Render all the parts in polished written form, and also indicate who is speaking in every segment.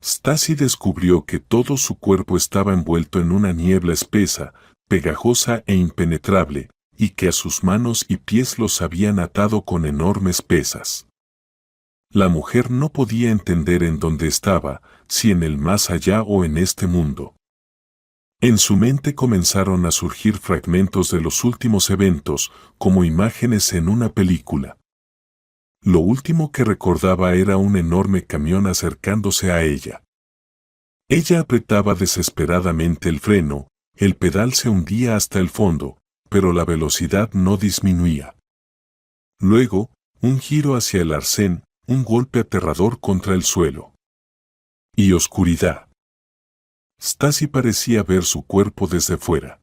Speaker 1: Stacy descubrió que todo su cuerpo estaba envuelto en una niebla espesa, pegajosa e impenetrable, y que a sus manos y pies los habían atado con enormes pesas. La mujer no podía entender en dónde estaba, si en el más allá o en este mundo. En su mente comenzaron a surgir fragmentos de los últimos eventos, como imágenes en una película. Lo último que recordaba era un enorme camión acercándose a ella. Ella apretaba desesperadamente el freno, el pedal se hundía hasta el fondo, pero la velocidad no disminuía. Luego, un giro hacia el arcén, un golpe aterrador contra el suelo. Y oscuridad. Stacy parecía ver su cuerpo desde fuera.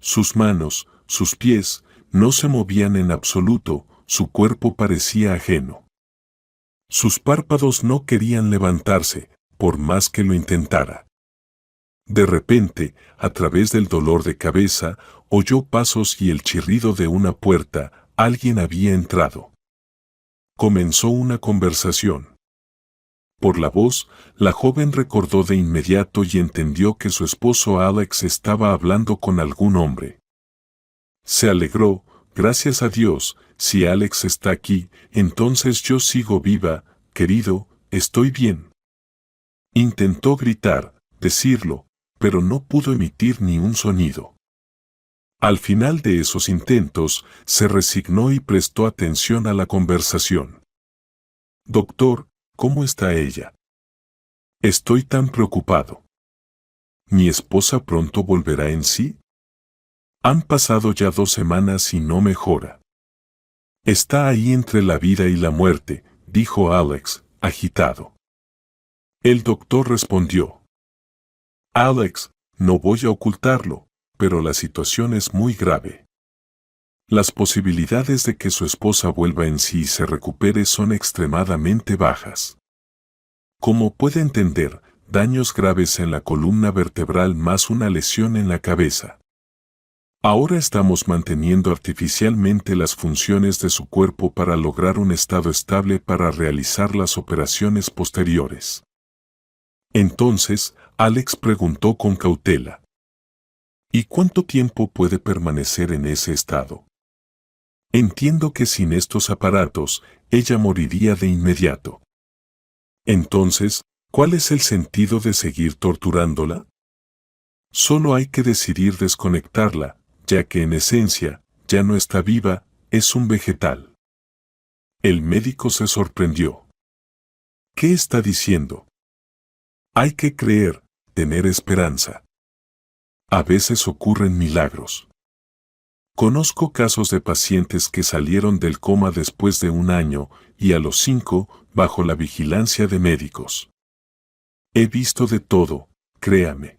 Speaker 1: Sus manos, sus pies, no se movían en absoluto, su cuerpo parecía ajeno. Sus párpados no querían levantarse, por más que lo intentara. De repente, a través del dolor de cabeza, oyó pasos y el chirrido de una puerta. Alguien había entrado. Comenzó una conversación. Por la voz, la joven recordó de inmediato y entendió que su esposo Alex estaba hablando con algún hombre. Se alegró, gracias a Dios, si Alex está aquí, entonces yo sigo viva, querido, estoy bien. Intentó gritar, decirlo, pero no pudo emitir ni un sonido. Al final de esos intentos, se resignó y prestó atención a la conversación. Doctor, ¿cómo está ella? Estoy tan preocupado. ¿Mi esposa pronto volverá en sí? Han pasado ya 2 semanas y no mejora. Está ahí entre la vida y la muerte, dijo Alex, agitado. El doctor respondió. Alex, no voy a ocultarlo, pero la situación es muy grave. Las posibilidades de que su esposa vuelva en sí y se recupere son extremadamente bajas. Como puede entender, daños graves en la columna vertebral más una lesión en la cabeza. Ahora estamos manteniendo artificialmente las funciones de su cuerpo para lograr un estado estable para realizar las operaciones posteriores. Entonces, Alex preguntó con cautela. ¿Y cuánto tiempo puede permanecer en ese estado? Entiendo que sin estos aparatos, ella moriría de inmediato. Entonces, ¿cuál es el sentido de seguir torturándola? Solo hay que decidir desconectarla, ya que en esencia, ya no está viva, es un vegetal. El médico se sorprendió. ¿Qué está diciendo? Hay que creer, tener esperanza. A veces ocurren milagros. Conozco casos de pacientes que salieron del coma después de 1 año y a los 5, bajo la vigilancia de médicos. He visto de todo, créame.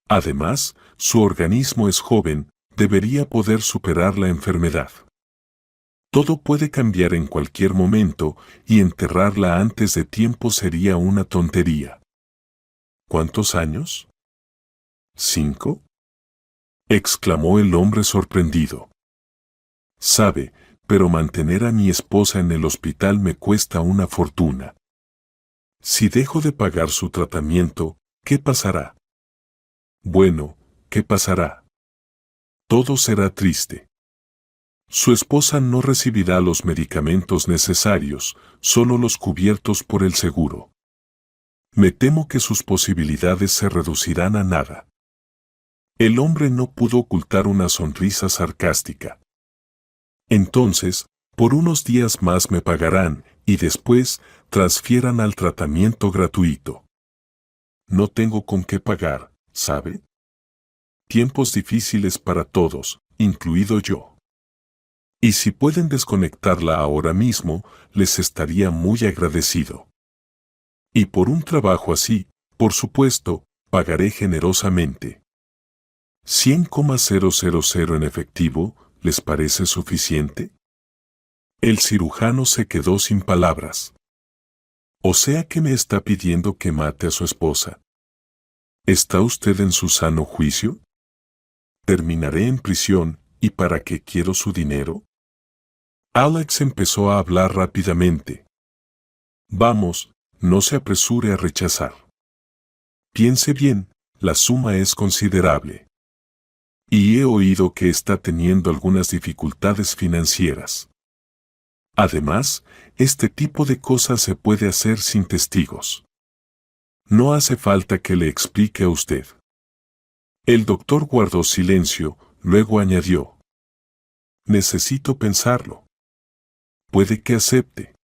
Speaker 1: Además, su organismo es joven, debería poder superar la enfermedad. Todo puede cambiar en cualquier momento y enterrarla antes de tiempo sería una tontería. ¿Cuántos años? ¿5? Exclamó el hombre sorprendido. Sabe, pero mantener a mi esposa en el hospital me cuesta una fortuna. Si dejo de pagar su tratamiento, ¿qué pasará? Bueno, ¿qué pasará? Todo será triste. Su esposa no recibirá los medicamentos necesarios, solo los cubiertos por el seguro. Me temo que sus posibilidades se reducirán a nada. El hombre no pudo ocultar una sonrisa sarcástica. Entonces, por unos días más me pagarán, y después, transfieran al tratamiento gratuito. No tengo con qué pagar, ¿sabe? Tiempos difíciles para todos, incluido yo. Y si pueden desconectarla ahora mismo, les estaría muy agradecido. Y por un trabajo así, por supuesto, pagaré generosamente. 100,000 en efectivo, ¿les parece suficiente? El cirujano se quedó sin palabras. ¿O sea que me está pidiendo que mate a su esposa? ¿Está usted en su sano juicio? ¿Terminaré en prisión, y para qué quiero su dinero? Alex empezó a hablar rápidamente. Vamos, no se apresure a rechazar. Piense bien, la suma es considerable. Y he oído que está teniendo algunas dificultades financieras. Además, este tipo de cosas se puede hacer sin testigos. No hace falta que le explique a usted. El doctor guardó silencio, luego añadió: necesito pensarlo. Puede que acepte.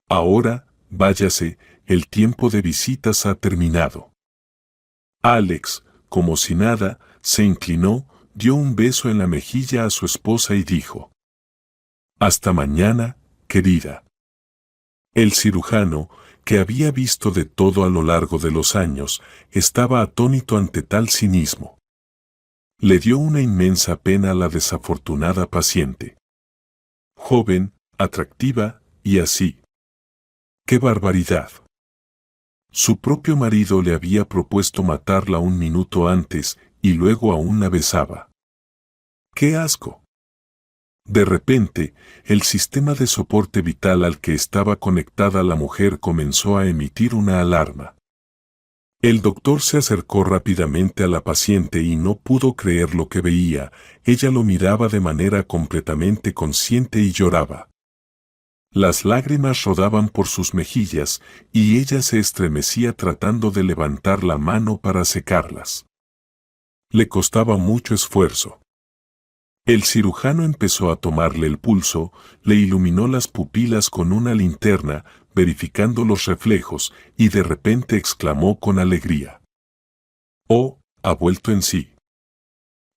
Speaker 1: Ahora, váyase, el tiempo de visitas ha terminado. Alex, como si nada, se inclinó, dio un beso en la mejilla a su esposa y dijo: hasta mañana, querida. El cirujano, que había visto de todo a lo largo de los años, estaba atónito ante tal cinismo. Le dio una inmensa pena a la desafortunada paciente. Joven, atractiva, y así. ¡Qué barbaridad! Su propio marido le había propuesto matarla un minuto antes, y luego aún la besaba. ¡Qué asco! De repente, el sistema de soporte vital al que estaba conectada la mujer comenzó a emitir una alarma. El doctor se acercó rápidamente a la paciente y no pudo creer lo que veía. Ella lo miraba de manera completamente consciente y lloraba. Las lágrimas rodaban por sus mejillas y ella se estremecía tratando de levantar la mano para secarlas. Le costaba mucho esfuerzo. El cirujano empezó a tomarle el pulso, le iluminó las pupilas con una linterna, verificando los reflejos, y de repente exclamó con alegría: «Oh, ha vuelto en sí.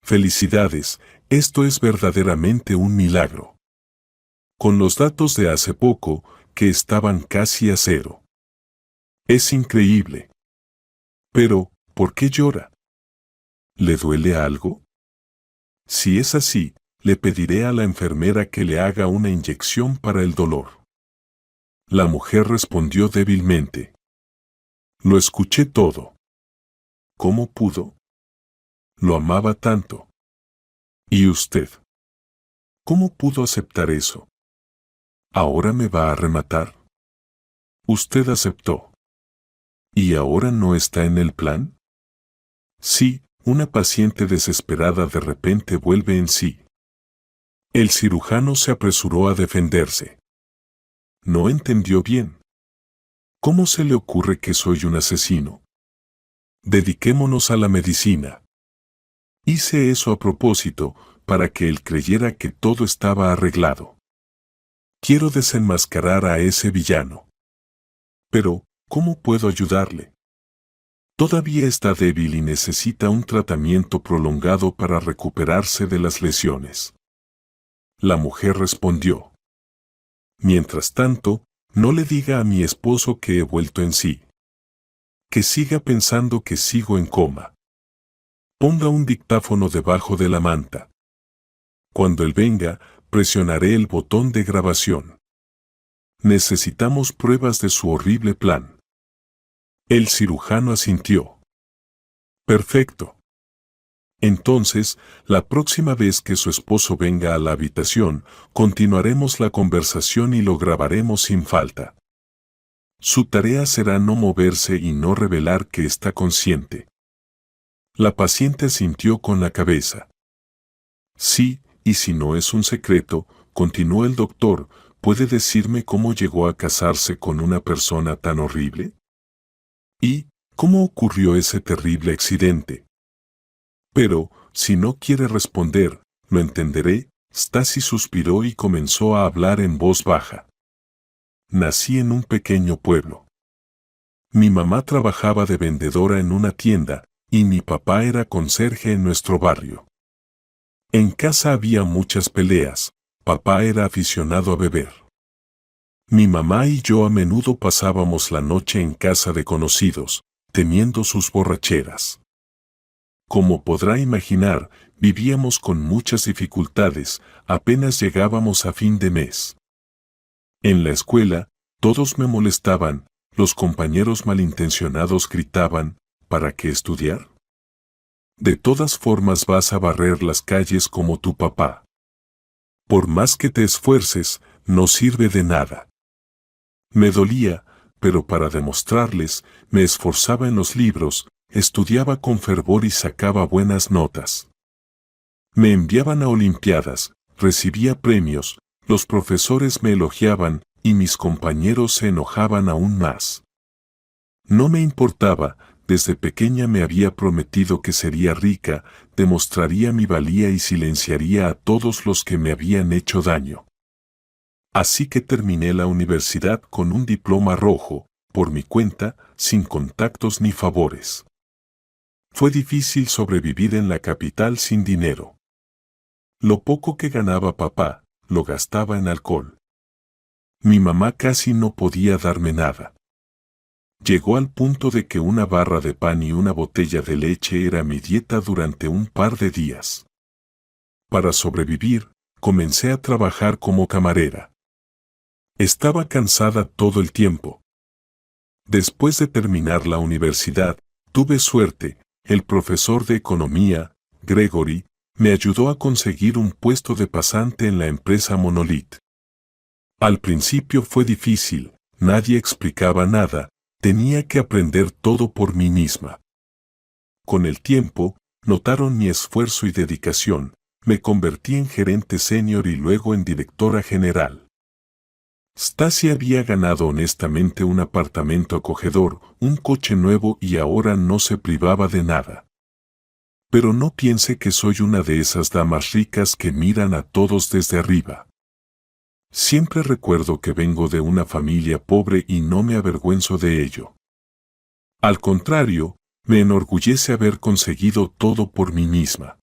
Speaker 1: Felicidades, esto es verdaderamente un milagro. Con los datos de hace poco, que estaban casi a cero. Es increíble. Pero, ¿por qué llora? ¿Le duele algo? Si es así, le pediré a la enfermera que le haga una inyección para el dolor». La mujer respondió débilmente: «Lo escuché todo». ¿Cómo pudo? Lo amaba tanto. ¿Y usted? ¿Cómo pudo aceptar eso? ¿Ahora me va a rematar? Usted aceptó. ¿Y ahora no está en el plan? Sí, una paciente desesperada de repente vuelve en sí. El cirujano se apresuró a defenderse. No entendió bien. ¿Cómo se le ocurre que soy un asesino? Dediquémonos a la medicina. Hice eso a propósito, para que él creyera que todo estaba arreglado. Quiero desenmascarar a ese villano. Pero, ¿cómo puedo ayudarle? Todavía está débil y necesita un tratamiento prolongado para recuperarse de las lesiones. La mujer respondió: mientras tanto, no le diga a mi esposo que he vuelto en sí. Que siga pensando que sigo en coma. Ponga un dictáfono debajo de la manta. Cuando él venga, presionaré el botón de grabación. Necesitamos pruebas de su horrible plan. El cirujano asintió. Perfecto. Entonces, la próxima vez que su esposo venga a la habitación, continuaremos la conversación y lo grabaremos sin falta. Su tarea será no moverse y no revelar que está consciente. La paciente asintió con la cabeza. Sí, y si no es un secreto, continuó el doctor, ¿puede decirme cómo llegó a casarse con una persona tan horrible? ¿Y cómo ocurrió ese terrible accidente? Pero, si no quiere responder, lo entenderé. Stacy suspiró y comenzó a hablar en voz baja. Nací en un pequeño pueblo. Mi mamá trabajaba de vendedora en una tienda, y mi papá era conserje en nuestro barrio. En casa había muchas peleas. Papá era aficionado a beber. Mi mamá y yo a menudo pasábamos la noche en casa de conocidos, temiendo sus borracheras. Como podrá imaginar, vivíamos con muchas dificultades, apenas llegábamos a fin de mes. En la escuela, todos me molestaban, los compañeros malintencionados gritaban: ¿para qué estudiar? De todas formas vas a barrer las calles como tu papá. Por más que te esfuerces, no sirve de nada. Me dolía, pero para demostrarles, me esforzaba en los libros, estudiaba con fervor y sacaba buenas notas. Me enviaban a olimpiadas, recibía premios, los profesores me elogiaban y mis compañeros se enojaban aún más. No me importaba, desde pequeña me había prometido que sería rica, demostraría mi valía y silenciaría a todos los que me habían hecho daño. Así que terminé la universidad con un diploma rojo, por mi cuenta, sin contactos ni favores. Fue difícil sobrevivir en la capital sin dinero. Lo poco que ganaba papá, lo gastaba en alcohol. Mi mamá casi no podía darme nada. Llegó al punto de que una barra de pan y una botella de leche era mi dieta durante un par de días. Para sobrevivir, comencé a trabajar como camarera. Estaba cansada todo el tiempo. Después de terminar la universidad, tuve suerte, el profesor de economía, Gregory, me ayudó a conseguir un puesto de pasante en la empresa Monolith. Al principio fue difícil, nadie explicaba nada, tenía que aprender todo por mí misma. Con el tiempo, notaron mi esfuerzo y dedicación, me convertí en gerente senior y luego en directora general. Stacy había ganado honestamente un apartamento acogedor, un coche nuevo y ahora no se privaba de nada. Pero no piense que soy una de esas damas ricas que miran a todos desde arriba. Siempre recuerdo que vengo de una familia pobre y no me avergüenzo de ello. Al contrario, me enorgullece haber conseguido todo por mí misma.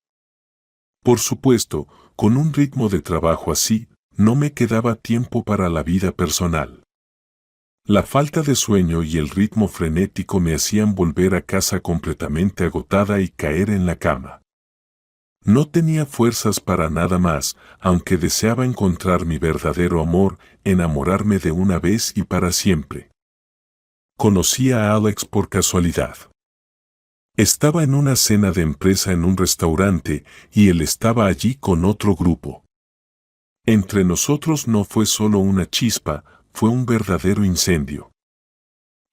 Speaker 1: Por supuesto, con un ritmo de trabajo así, no me quedaba tiempo para la vida personal. La falta de sueño y el ritmo frenético me hacían volver a casa completamente agotada y caer en la cama. No tenía fuerzas para nada más, aunque deseaba encontrar mi verdadero amor, enamorarme de una vez y para siempre. Conocí a Alex por casualidad. Estaba en una cena de empresa en un restaurante y él estaba allí con otro grupo. Entre nosotros no fue solo una chispa, fue un verdadero incendio.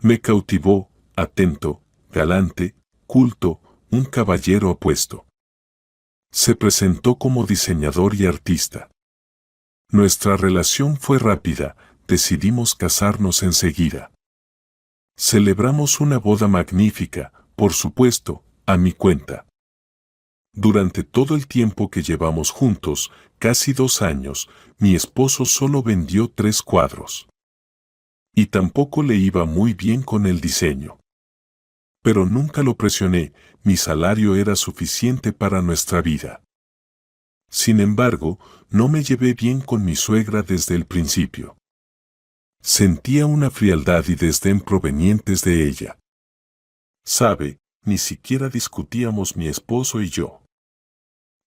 Speaker 1: Me cautivó, atento, galante, culto, un caballero apuesto. Se presentó como diseñador y artista. Nuestra relación fue rápida, decidimos casarnos enseguida. Celebramos una boda magnífica, por supuesto, a mi cuenta. Durante todo el tiempo que llevamos juntos, casi 2 años, mi esposo solo vendió 3 cuadros. Y tampoco le iba muy bien con el diseño. Pero nunca lo presioné, mi salario era suficiente para nuestra vida. Sin embargo, no me llevé bien con mi suegra desde el principio. Sentía una frialdad y desdén provenientes de ella. Sabe, ni siquiera discutíamos mi esposo y yo.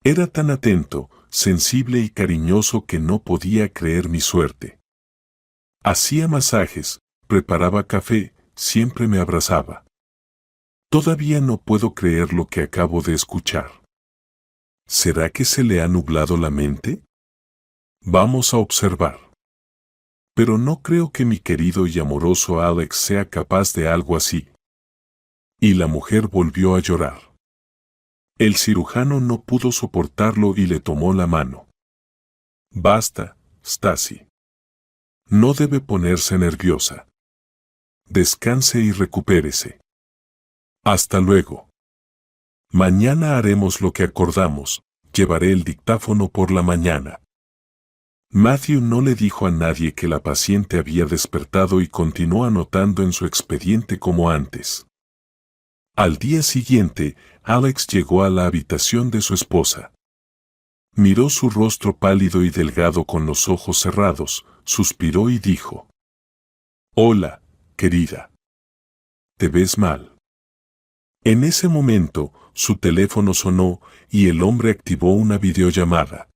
Speaker 1: Era tan atento, sensible y cariñoso que no podía creer mi suerte. Hacía masajes, preparaba café, siempre me abrazaba. Todavía no puedo creer lo que acabo de escuchar. ¿Será que se le ha nublado la mente? Vamos a observar. Pero no creo que mi querido y amoroso Alex sea capaz de algo así. Y la mujer volvió a llorar. El cirujano no pudo soportarlo y le tomó la mano. Basta, Stacy. No debe ponerse nerviosa. Descanse y recupérese. Hasta luego. Mañana haremos lo que acordamos, llevaré el dictáfono por la mañana. Matthew no le dijo a nadie que la paciente había despertado y continuó anotando en su expediente como antes. Al día siguiente, Alex llegó a la habitación de su esposa. Miró su rostro pálido y delgado con los ojos cerrados, suspiró y dijo: «Hola, querida. ¿Te ves mal?». En ese momento, su teléfono sonó y el hombre activó una videollamada.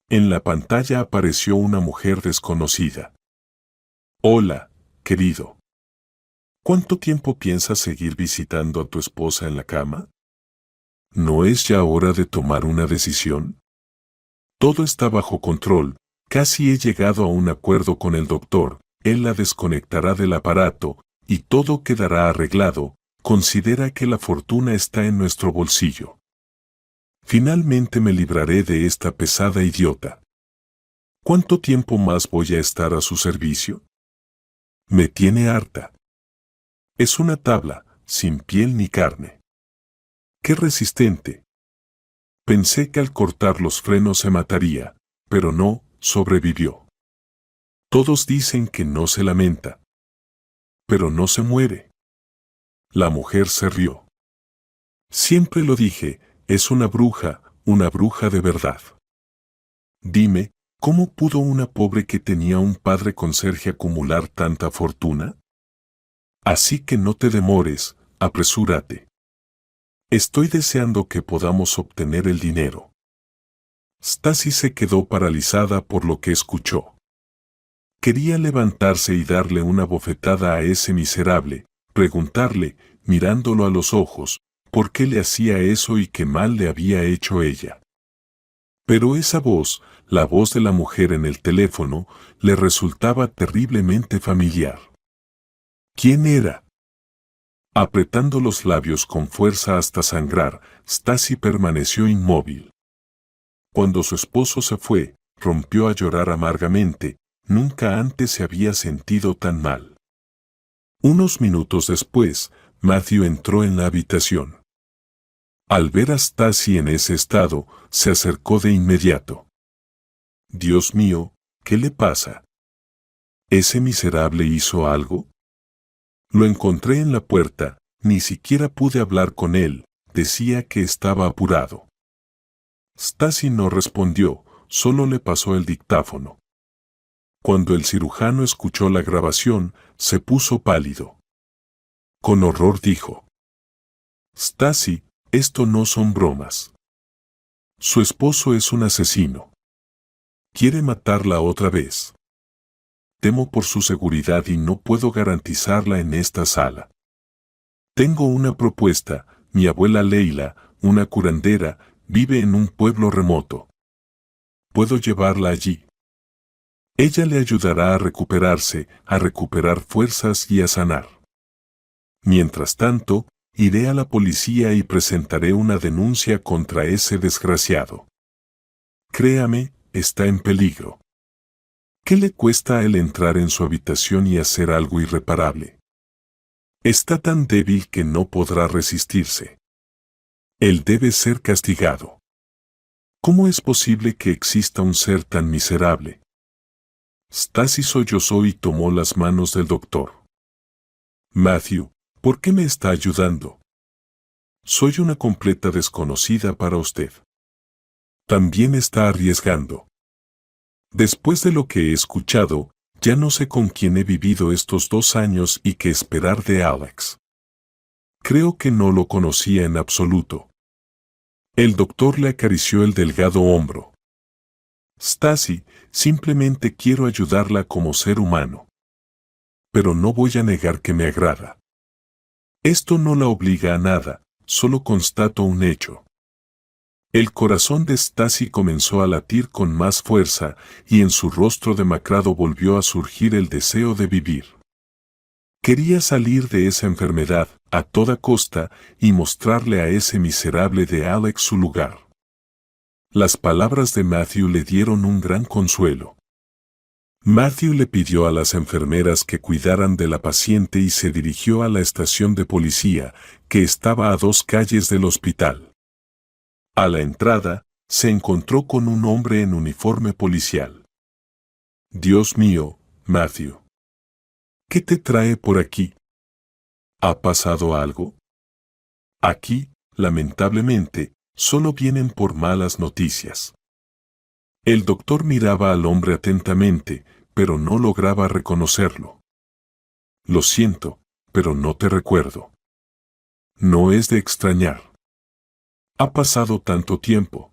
Speaker 1: En la pantalla apareció una mujer desconocida. «Hola, querido. ¿Cuánto tiempo piensas seguir visitando a tu esposa en la cama? ¿No es ya hora de tomar una decisión? Todo está bajo control, casi he llegado a un acuerdo con el doctor, él la desconectará del aparato, y todo quedará arreglado. Considera que la fortuna está en nuestro bolsillo. Finalmente me libraré de esta pesada idiota. ¿Cuánto tiempo más voy a estar a su servicio? Me tiene harta. Es una tabla, sin piel ni carne. ¡Qué resistente! Pensé que al cortar los frenos se mataría, pero no, sobrevivió. Todos dicen que no se lamenta. Pero no se muere. La mujer se rió. Siempre lo dije, es una bruja de verdad. Dime, ¿cómo pudo una pobre que tenía un padre conserje acumular tanta fortuna? Así que no te demores, apresúrate. Estoy deseando que podamos obtener el dinero. Stacy se quedó paralizada por lo que escuchó. Quería levantarse y darle una bofetada a ese miserable, preguntarle, mirándolo a los ojos, por qué le hacía eso y qué mal le había hecho ella. Pero esa voz, la voz de la mujer en el teléfono, le resultaba terriblemente familiar. ¿Quién era? Apretando los labios con fuerza hasta sangrar, Stacy permaneció inmóvil. Cuando su esposo se fue, rompió a llorar amargamente. Nunca antes se había sentido tan mal. Unos minutos después, Matthew entró en la habitación. Al ver a Stacy en ese estado, se acercó de inmediato. Dios mío, ¿qué le pasa? ¿Ese miserable hizo algo? Lo encontré en la puerta, ni siquiera pude hablar con él, decía que estaba apurado. Stacy no respondió, solo le pasó el dictáfono. Cuando el cirujano escuchó la grabación, se puso pálido. Con horror dijo: Stacy, esto no son bromas. Su esposo es un asesino. Quiere matarla otra vez. Temo por su seguridad y no puedo garantizarla en esta sala. Tengo una propuesta. Mi abuela Leila, una curandera, vive en un pueblo remoto. Puedo llevarla allí. Ella le ayudará a recuperarse, a recuperar fuerzas y a sanar. Mientras tanto, iré a la policía y presentaré una denuncia contra ese desgraciado. Créame, está en peligro. ¿Qué le cuesta a él entrar en su habitación y hacer algo irreparable? Está tan débil que no podrá resistirse. Él debe ser castigado. ¿Cómo es posible que exista un ser tan miserable? Stacy sollozó y tomó las manos del doctor. Matthew, ¿por qué me está ayudando? Soy una completa desconocida para usted. También está arriesgando. Después de lo que he escuchado, ya no sé con quién he vivido estos 2 años y qué esperar de Alex. Creo que no lo conocía en absoluto. El doctor le acarició el delgado hombro. Stacy, simplemente quiero ayudarla como ser humano. Pero no voy a negar que me agrada. Esto no la obliga a nada, solo constato un hecho. El corazón de Stacy comenzó a latir con más fuerza y en su rostro demacrado volvió a surgir el deseo de vivir. Quería salir de esa enfermedad a toda costa y mostrarle a ese miserable de Alex su lugar. Las palabras de Matthew le dieron un gran consuelo. Matthew le pidió a las enfermeras que cuidaran de la paciente y se dirigió a la estación de policía, que estaba a 2 calles del hospital. A la entrada, se encontró con un hombre en uniforme policial. Dios mío, Matthew. ¿Qué te trae por aquí? ¿Ha pasado algo? Aquí, lamentablemente, solo vienen por malas noticias. El doctor miraba al hombre atentamente, pero no lograba reconocerlo. Lo siento, pero no te recuerdo. No es de extrañar. Ha pasado tanto tiempo.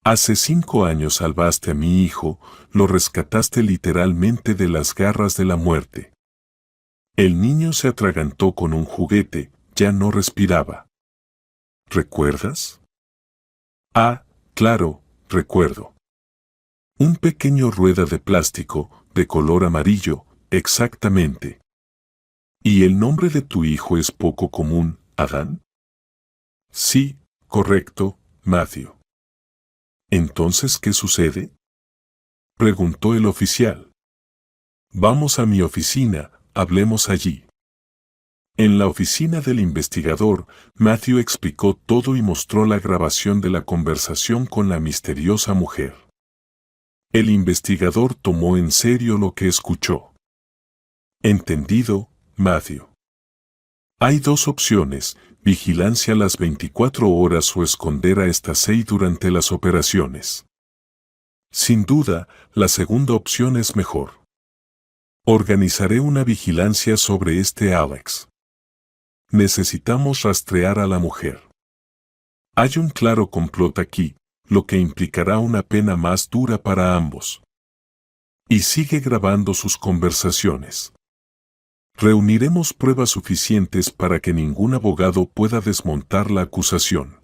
Speaker 1: Hace 5 años salvaste a mi hijo, lo rescataste literalmente de las garras de la muerte. El niño se atragantó con un juguete, ya no respiraba. ¿Recuerdas? Ah, claro, recuerdo. Un pequeño rueda de plástico, de color amarillo, Exactamente. ¿Y el nombre de tu hijo es poco común, Adán? Sí, correcto, Matthew. ¿Entonces qué sucede? Preguntó el oficial. Vamos a mi oficina, hablemos allí. En la oficina del investigador, Matthew explicó todo y mostró la grabación de la conversación con la misteriosa mujer. El investigador tomó en serio lo que escuchó. Entendido, Matthew. Hay dos opciones, vigilancia las 24 horas o esconder a Stacey durante las operaciones. Sin duda, la segunda opción es mejor. Organizaré una vigilancia sobre este Alex. Necesitamos rastrear a la mujer. Hay un claro complot aquí, lo que implicará una pena más dura para ambos. Y sigue grabando sus conversaciones. Reuniremos pruebas suficientes para que ningún abogado pueda desmontar la acusación.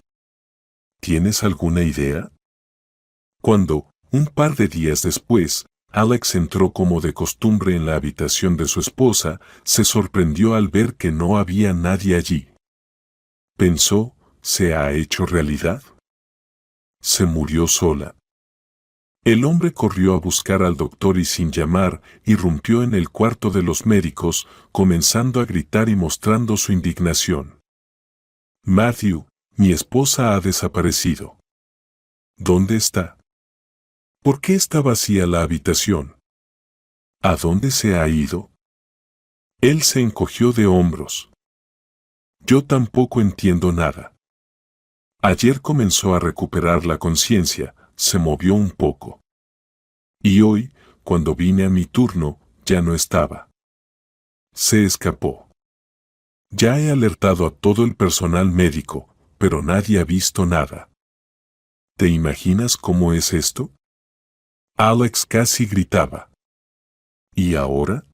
Speaker 1: ¿Tienes alguna idea? Cuando, un par de días después, Alex entró como de costumbre en la habitación de su esposa, se sorprendió al ver que no había nadie allí. Pensó, ¿se ha hecho realidad? ¿Se murió sola? El hombre corrió a buscar al doctor y sin llamar, irrumpió en el cuarto de los médicos, comenzando a gritar y mostrando su indignación. Matthew, mi esposa ha desaparecido. ¿Dónde está? ¿Por qué está vacía la habitación? ¿A dónde se ha ido? Él se encogió de hombros. Yo tampoco entiendo nada. Ayer comenzó a recuperar la conciencia, se movió un poco. Y hoy, cuando vine a mi turno, ya no estaba. Se escapó. Ya he alertado a todo el personal médico, pero nadie ha visto nada. ¿Te imaginas cómo es esto? Alex casi gritaba. ¿Y ahora?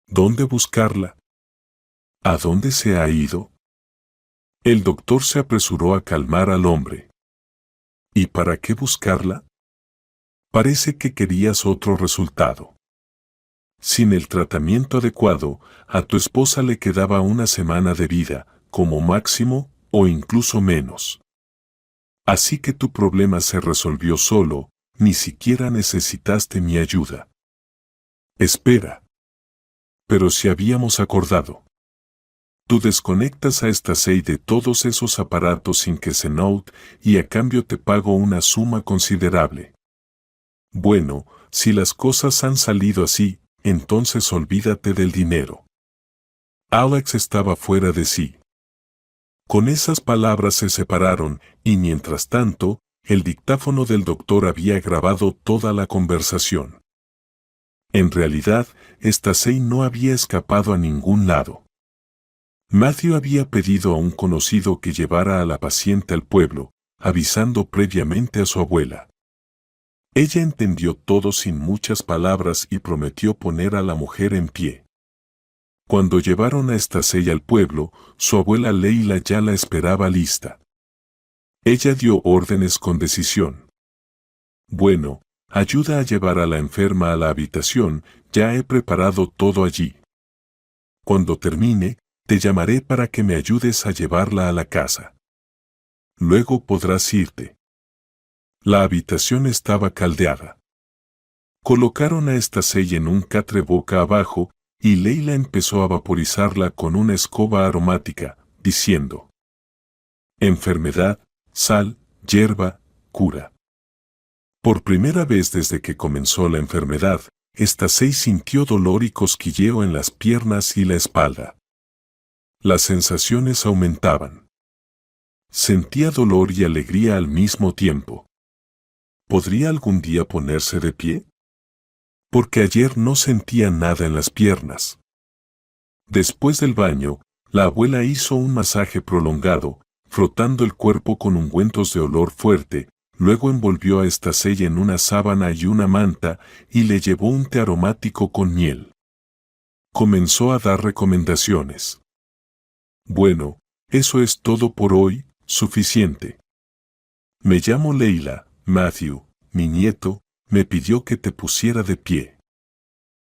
Speaker 1: ¿Dónde buscarla? ¿A dónde se ha ido? El doctor se apresuró a calmar al hombre. ¿Y para qué buscarla? Parece que querías otro resultado. Sin el tratamiento adecuado, a tu esposa le quedaba una semana de vida, como máximo, o incluso menos. Así que tu problema se resolvió solo, ni siquiera necesitaste mi ayuda. Espera. Pero si habíamos acordado. Tú desconectas a Stacey de todos esos aparatos sin que se note y a cambio te pago una suma considerable. Bueno, si las cosas han salido así, entonces olvídate del dinero. Alex estaba fuera de sí. Con esas palabras se separaron y mientras tanto, el dictáfono del doctor había grabado toda la conversación. En realidad, Stacey no había escapado a ningún lado. Matthew había pedido a un conocido que llevara a la paciente al pueblo, avisando previamente a su abuela. Ella entendió todo sin muchas palabras y prometió poner a la mujer en pie. Cuando llevaron a Stacey al pueblo, su abuela Leila ya la esperaba lista. Ella dio órdenes con decisión. Bueno, ayuda a llevar a la enferma a la habitación, ya he preparado todo allí. Cuando termine, te llamaré para que me ayudes a llevarla a la casa. Luego podrás irte. La habitación estaba caldeada. Colocaron a Stacey en un catre boca abajo, y Leila empezó a vaporizarla con una escoba aromática, diciendo: enfermedad, sal, hierba, cura. Por primera vez desde que comenzó la enfermedad, Stacey sintió dolor y cosquilleo en las piernas y la espalda. Las sensaciones aumentaban. Sentía dolor y alegría al mismo tiempo. ¿Podría algún día ponerse de pie? Porque ayer no sentía nada en las piernas. Después del baño, la abuela hizo un masaje prolongado, frotando el cuerpo con ungüentos de olor fuerte, luego envolvió a Stacey en una sábana y una manta y le llevó un té aromático con miel. Comenzó a dar recomendaciones. Bueno, eso es todo por hoy, suficiente. Me llamo Leila, Matthew, mi nieto, me pidió que te pusiera de pie.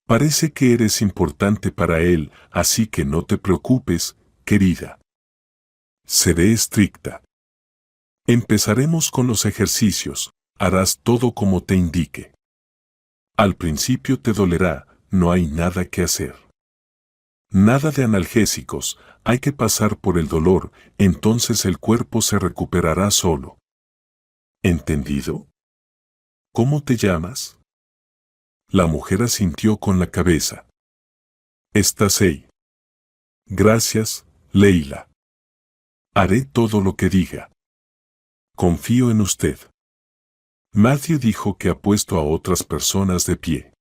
Speaker 1: Parece que eres importante para él, así que no te preocupes, querida. Seré estricta. Empezaremos con los ejercicios, harás todo como te indique. Al principio te dolerá, no hay nada que hacer. Nada de analgésicos, hay que pasar por el dolor, entonces el cuerpo se recuperará solo. ¿Entendido? ¿Cómo te llamas? La mujer asintió con la cabeza. Estasei. Gracias, Leila. Haré todo lo que diga. Confío en usted. Matthew dijo que ha puesto a otras personas de pie.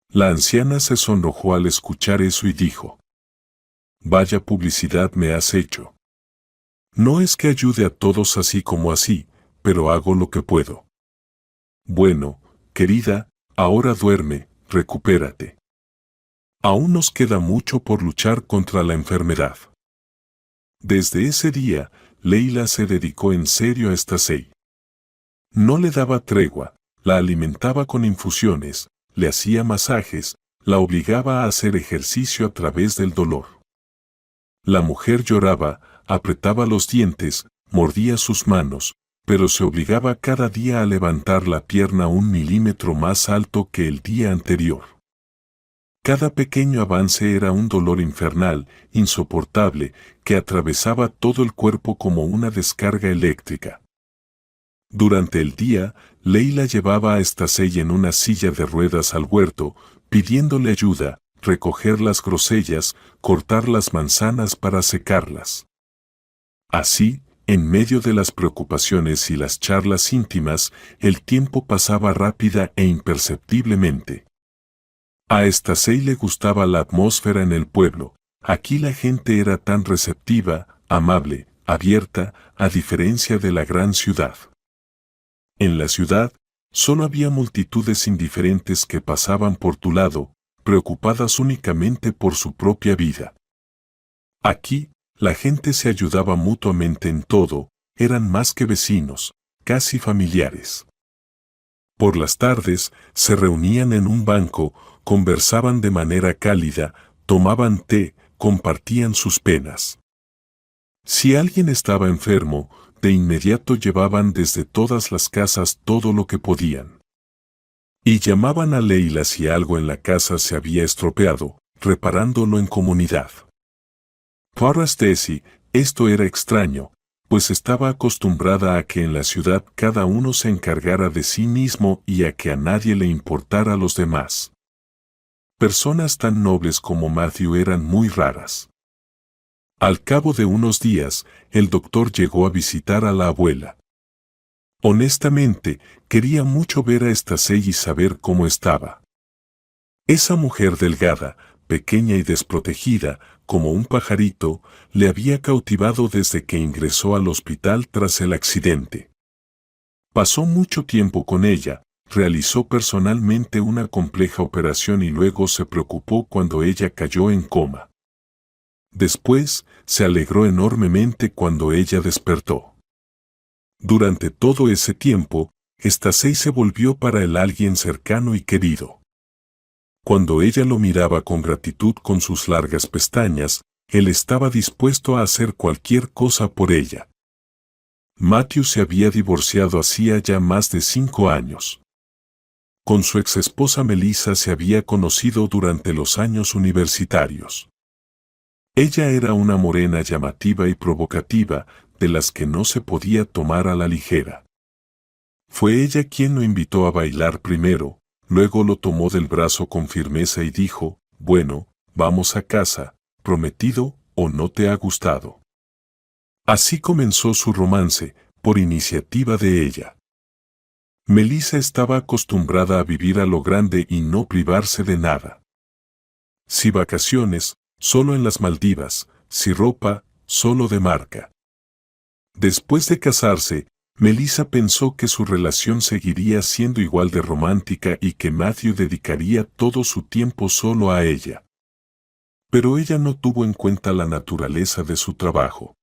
Speaker 1: La anciana se sonrojó al escuchar eso y dijo: Vaya publicidad me has hecho. No es que ayude a todos así como así, pero hago lo que puedo. Bueno, querida, ahora duerme, recupérate. Aún nos queda mucho por luchar contra la enfermedad. Desde ese día, Leila se dedicó en serio a Estasei. No le daba tregua, la alimentaba con infusiones, le hacía masajes, la obligaba a hacer ejercicio a través del dolor. La mujer lloraba, apretaba los dientes, mordía sus manos, pero se obligaba cada día a levantar la pierna 1 milímetro más alto que el día anterior. Cada pequeño avance era un dolor infernal, insoportable, que atravesaba todo el cuerpo como una descarga eléctrica. Durante el día, Leila llevaba a Estasei en una silla de ruedas al huerto, pidiéndole ayuda, recoger las grosellas, cortar las manzanas para secarlas. Así, en medio de las preocupaciones y las charlas íntimas, el tiempo pasaba rápida e imperceptiblemente. A Estasei le gustaba la atmósfera en el pueblo, aquí la gente era tan receptiva, amable, abierta, a diferencia de la gran ciudad. En la ciudad, solo había multitudes indiferentes que pasaban por tu lado, preocupadas únicamente por su propia vida. Aquí, la gente se ayudaba mutuamente en todo, eran más que vecinos, casi familiares. Por las tardes, se reunían en un banco, conversaban de manera cálida, tomaban té, compartían sus penas. Si alguien estaba enfermo, de inmediato llevaban desde todas las casas todo lo que podían. Y llamaban a Leila si algo en la casa se había estropeado, reparándolo en comunidad. Para Stacy, esto era extraño, pues estaba acostumbrada a que en la ciudad cada uno se encargara de sí mismo y a que a nadie le importara a los demás. Personas tan nobles como Matthew eran muy raras. Al cabo de unos días, el doctor llegó a visitar a la abuela. Honestamente, quería mucho ver a Estasei y saber cómo estaba. Esa mujer delgada, pequeña y desprotegida, como un pajarito, le había cautivado desde que ingresó al hospital tras el accidente. Pasó mucho tiempo con ella, realizó personalmente una compleja operación y luego se preocupó cuando ella cayó en coma. Después, se alegró enormemente cuando ella despertó. Durante todo ese tiempo, Estasei se volvió para él alguien cercano y querido. Cuando ella lo miraba con gratitud con sus largas pestañas, él estaba dispuesto a hacer cualquier cosa por ella. Matthew se había divorciado hacía ya más de 5 años. Con su exesposa Melissa se había conocido durante los años universitarios. Ella era una morena llamativa y provocativa, de las que no se podía tomar a la ligera. Fue ella quien lo invitó a bailar primero, luego lo tomó del brazo con firmeza y dijo: «Bueno, vamos a casa, prometido, ¿o no te ha gustado?». Así comenzó su romance, por iniciativa de ella. Melissa estaba acostumbrada a vivir a lo grande y no privarse de nada. Si vacaciones, solo en las Maldivas, si ropa, solo de marca. Después de casarse, Melissa pensó que su relación seguiría siendo igual de romántica y que Matthew dedicaría todo su tiempo solo a ella. Pero ella no tuvo en cuenta la naturaleza de su trabajo.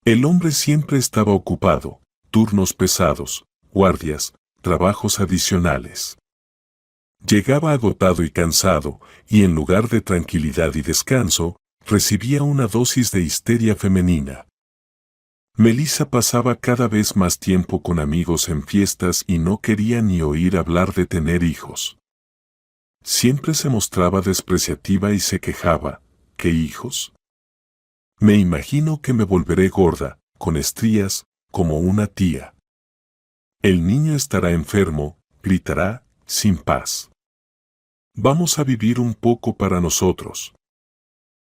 Speaker 1: El hombre siempre estaba ocupado, turnos pesados, guardias, trabajos adicionales. Llegaba agotado y cansado, y en lugar de tranquilidad y descanso, recibía una dosis de histeria femenina. Melissa pasaba cada vez más tiempo con amigos en fiestas y no quería ni oír hablar de tener hijos. Siempre se mostraba despreciativa y se quejaba. ¿Qué hijos? Me imagino que me volveré gorda, con estrías, como una tía. El niño estará enfermo, gritará, sin paz. Vamos a vivir un poco para nosotros.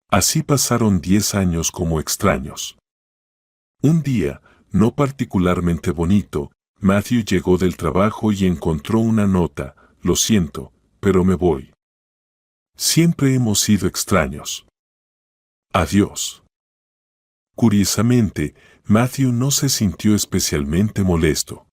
Speaker 1: Así pasaron 10 años como extraños. Un día, no particularmente bonito, Matthew llegó del trabajo y encontró una nota. Lo siento, pero me voy. Siempre hemos sido extraños. Adiós. Curiosamente, Matthew no se sintió especialmente molesto.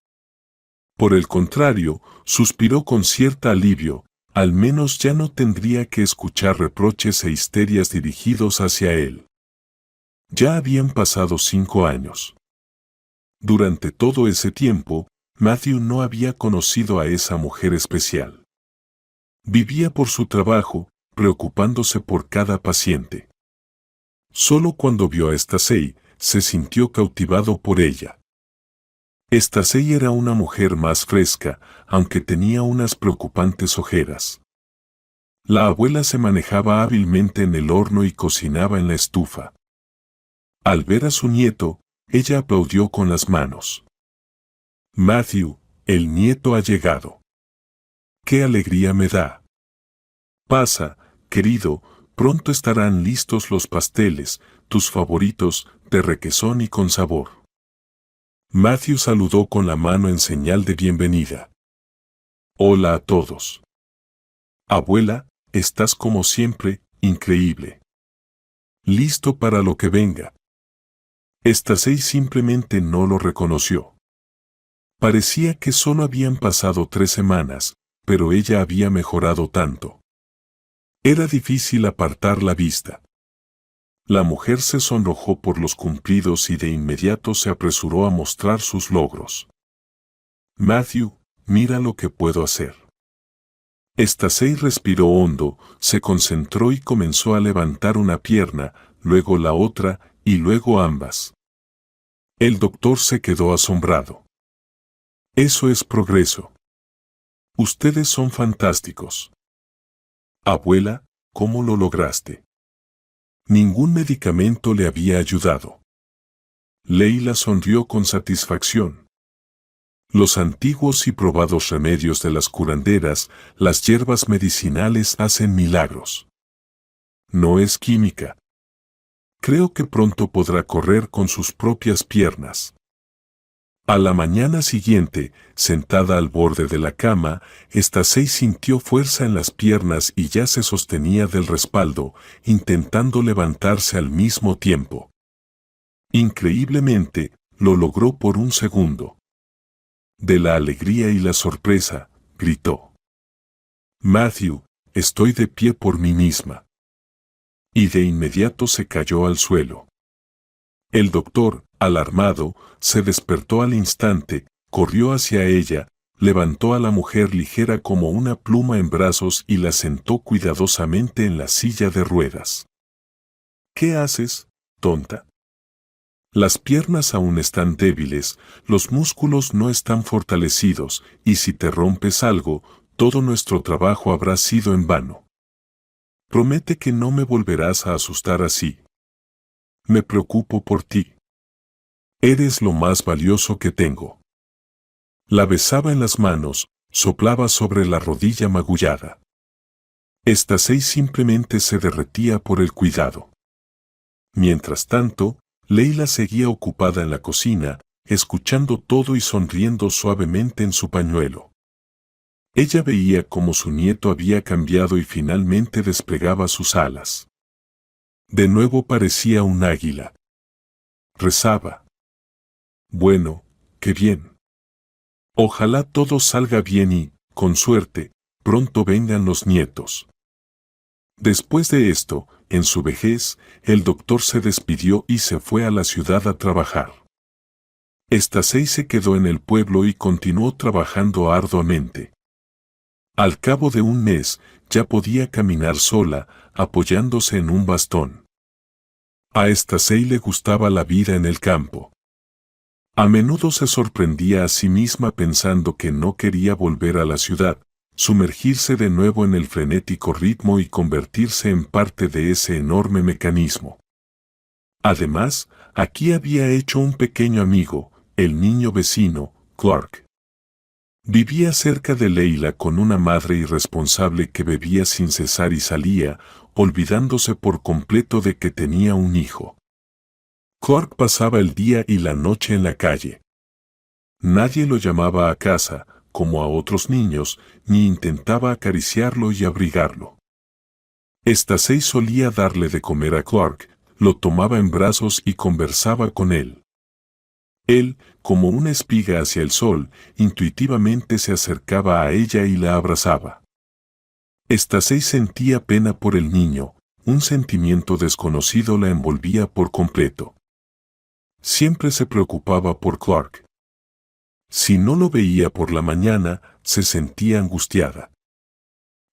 Speaker 1: Por el contrario, suspiró con cierto alivio, al menos ya no tendría que escuchar reproches e histerias dirigidos hacia él. Ya habían pasado 5 años. Durante todo ese tiempo, Matthew no había conocido a esa mujer especial. Vivía por su trabajo, preocupándose por cada paciente. Solo cuando vio a Stacey, se sintió cautivado por ella. Stacey era una mujer más fresca, aunque tenía unas preocupantes ojeras. La abuela se manejaba hábilmente en el horno y cocinaba en la estufa. Al ver a su nieto, ella aplaudió con las manos. Matthew, el nieto ha llegado. ¡Qué alegría me da! Pasa, querido, pronto estarán listos los pasteles, tus favoritos, de requesón y con sabor. Matthew saludó con la mano en señal de bienvenida. Hola a todos. Abuela, estás como siempre, increíble. Listo para lo que venga. Stacey simplemente no lo reconoció. Parecía que solo habían pasado 3 semanas, pero ella había mejorado tanto. Era difícil apartar la vista. La mujer se sonrojó por los cumplidos y de inmediato se apresuró a mostrar sus logros. Matthew, mira lo que puedo hacer. Stacey respiró hondo, se concentró y comenzó a levantar una pierna, luego la otra, y luego ambas. El doctor se quedó asombrado. Eso es progreso. Ustedes son fantásticos. Abuela, ¿cómo lo lograste? Ningún medicamento le había ayudado. Leila sonrió con satisfacción. Los antiguos y probados remedios de las curanderas, las hierbas medicinales hacen milagros. No es química. Creo que pronto podrá correr con sus propias piernas. A la mañana siguiente, sentada al borde de la cama, Stacey sintió fuerza en las piernas y ya se sostenía del respaldo, intentando levantarse al mismo tiempo. Increíblemente, lo logró por un segundo. De la alegría y la sorpresa, gritó. Matthew, estoy de pie por mí misma. Y de inmediato se cayó al suelo. El doctor, alarmado, se despertó al instante, corrió hacia ella, levantó a la mujer ligera como una pluma en brazos y la sentó cuidadosamente en la silla de ruedas. ¿Qué haces, tonta? Las piernas aún están débiles, los músculos no están fortalecidos, y si te rompes algo, todo nuestro trabajo habrá sido en vano. Promete que no me volverás a asustar así. Me preocupo por ti. Eres lo más valioso que tengo. La besaba en las manos, soplaba sobre la rodilla magullada. Stacey simplemente se derretía por el cuidado. Mientras tanto, Leila seguía ocupada en la cocina, escuchando todo y sonriendo suavemente en su pañuelo. Ella veía cómo su nieto había cambiado y finalmente desplegaba sus alas. De nuevo parecía un águila. Rezaba. Bueno, qué bien. Ojalá todo salga bien y, con suerte, pronto vengan los nietos. Después de esto, en su vejez, el doctor se despidió y se fue a la ciudad a trabajar. Stacey se quedó en el pueblo y continuó trabajando arduamente. Al cabo de un mes, ya podía caminar sola, apoyándose en un bastón. A Stacey le gustaba la vida en el campo. A menudo se sorprendía a sí misma pensando que no quería volver a la ciudad, sumergirse de nuevo en el frenético ritmo y convertirse en parte de ese enorme mecanismo. Además, aquí había hecho un pequeño amigo, el niño vecino, Clark. Vivía cerca de Leila con una madre irresponsable que bebía sin cesar y salía, olvidándose por completo de que tenía un hijo. Clark pasaba el día y la noche en la calle. Nadie lo llamaba a casa, como a otros niños, ni intentaba acariciarlo y abrigarlo. Stacey solía darle de comer a Clark, lo tomaba en brazos y conversaba con él. Él, como una espiga hacia el sol, intuitivamente se acercaba a ella y la abrazaba. Stacey sentía pena por el niño, un sentimiento desconocido la envolvía por completo. Siempre se preocupaba por Clark. Si no lo veía por la mañana, se sentía angustiada.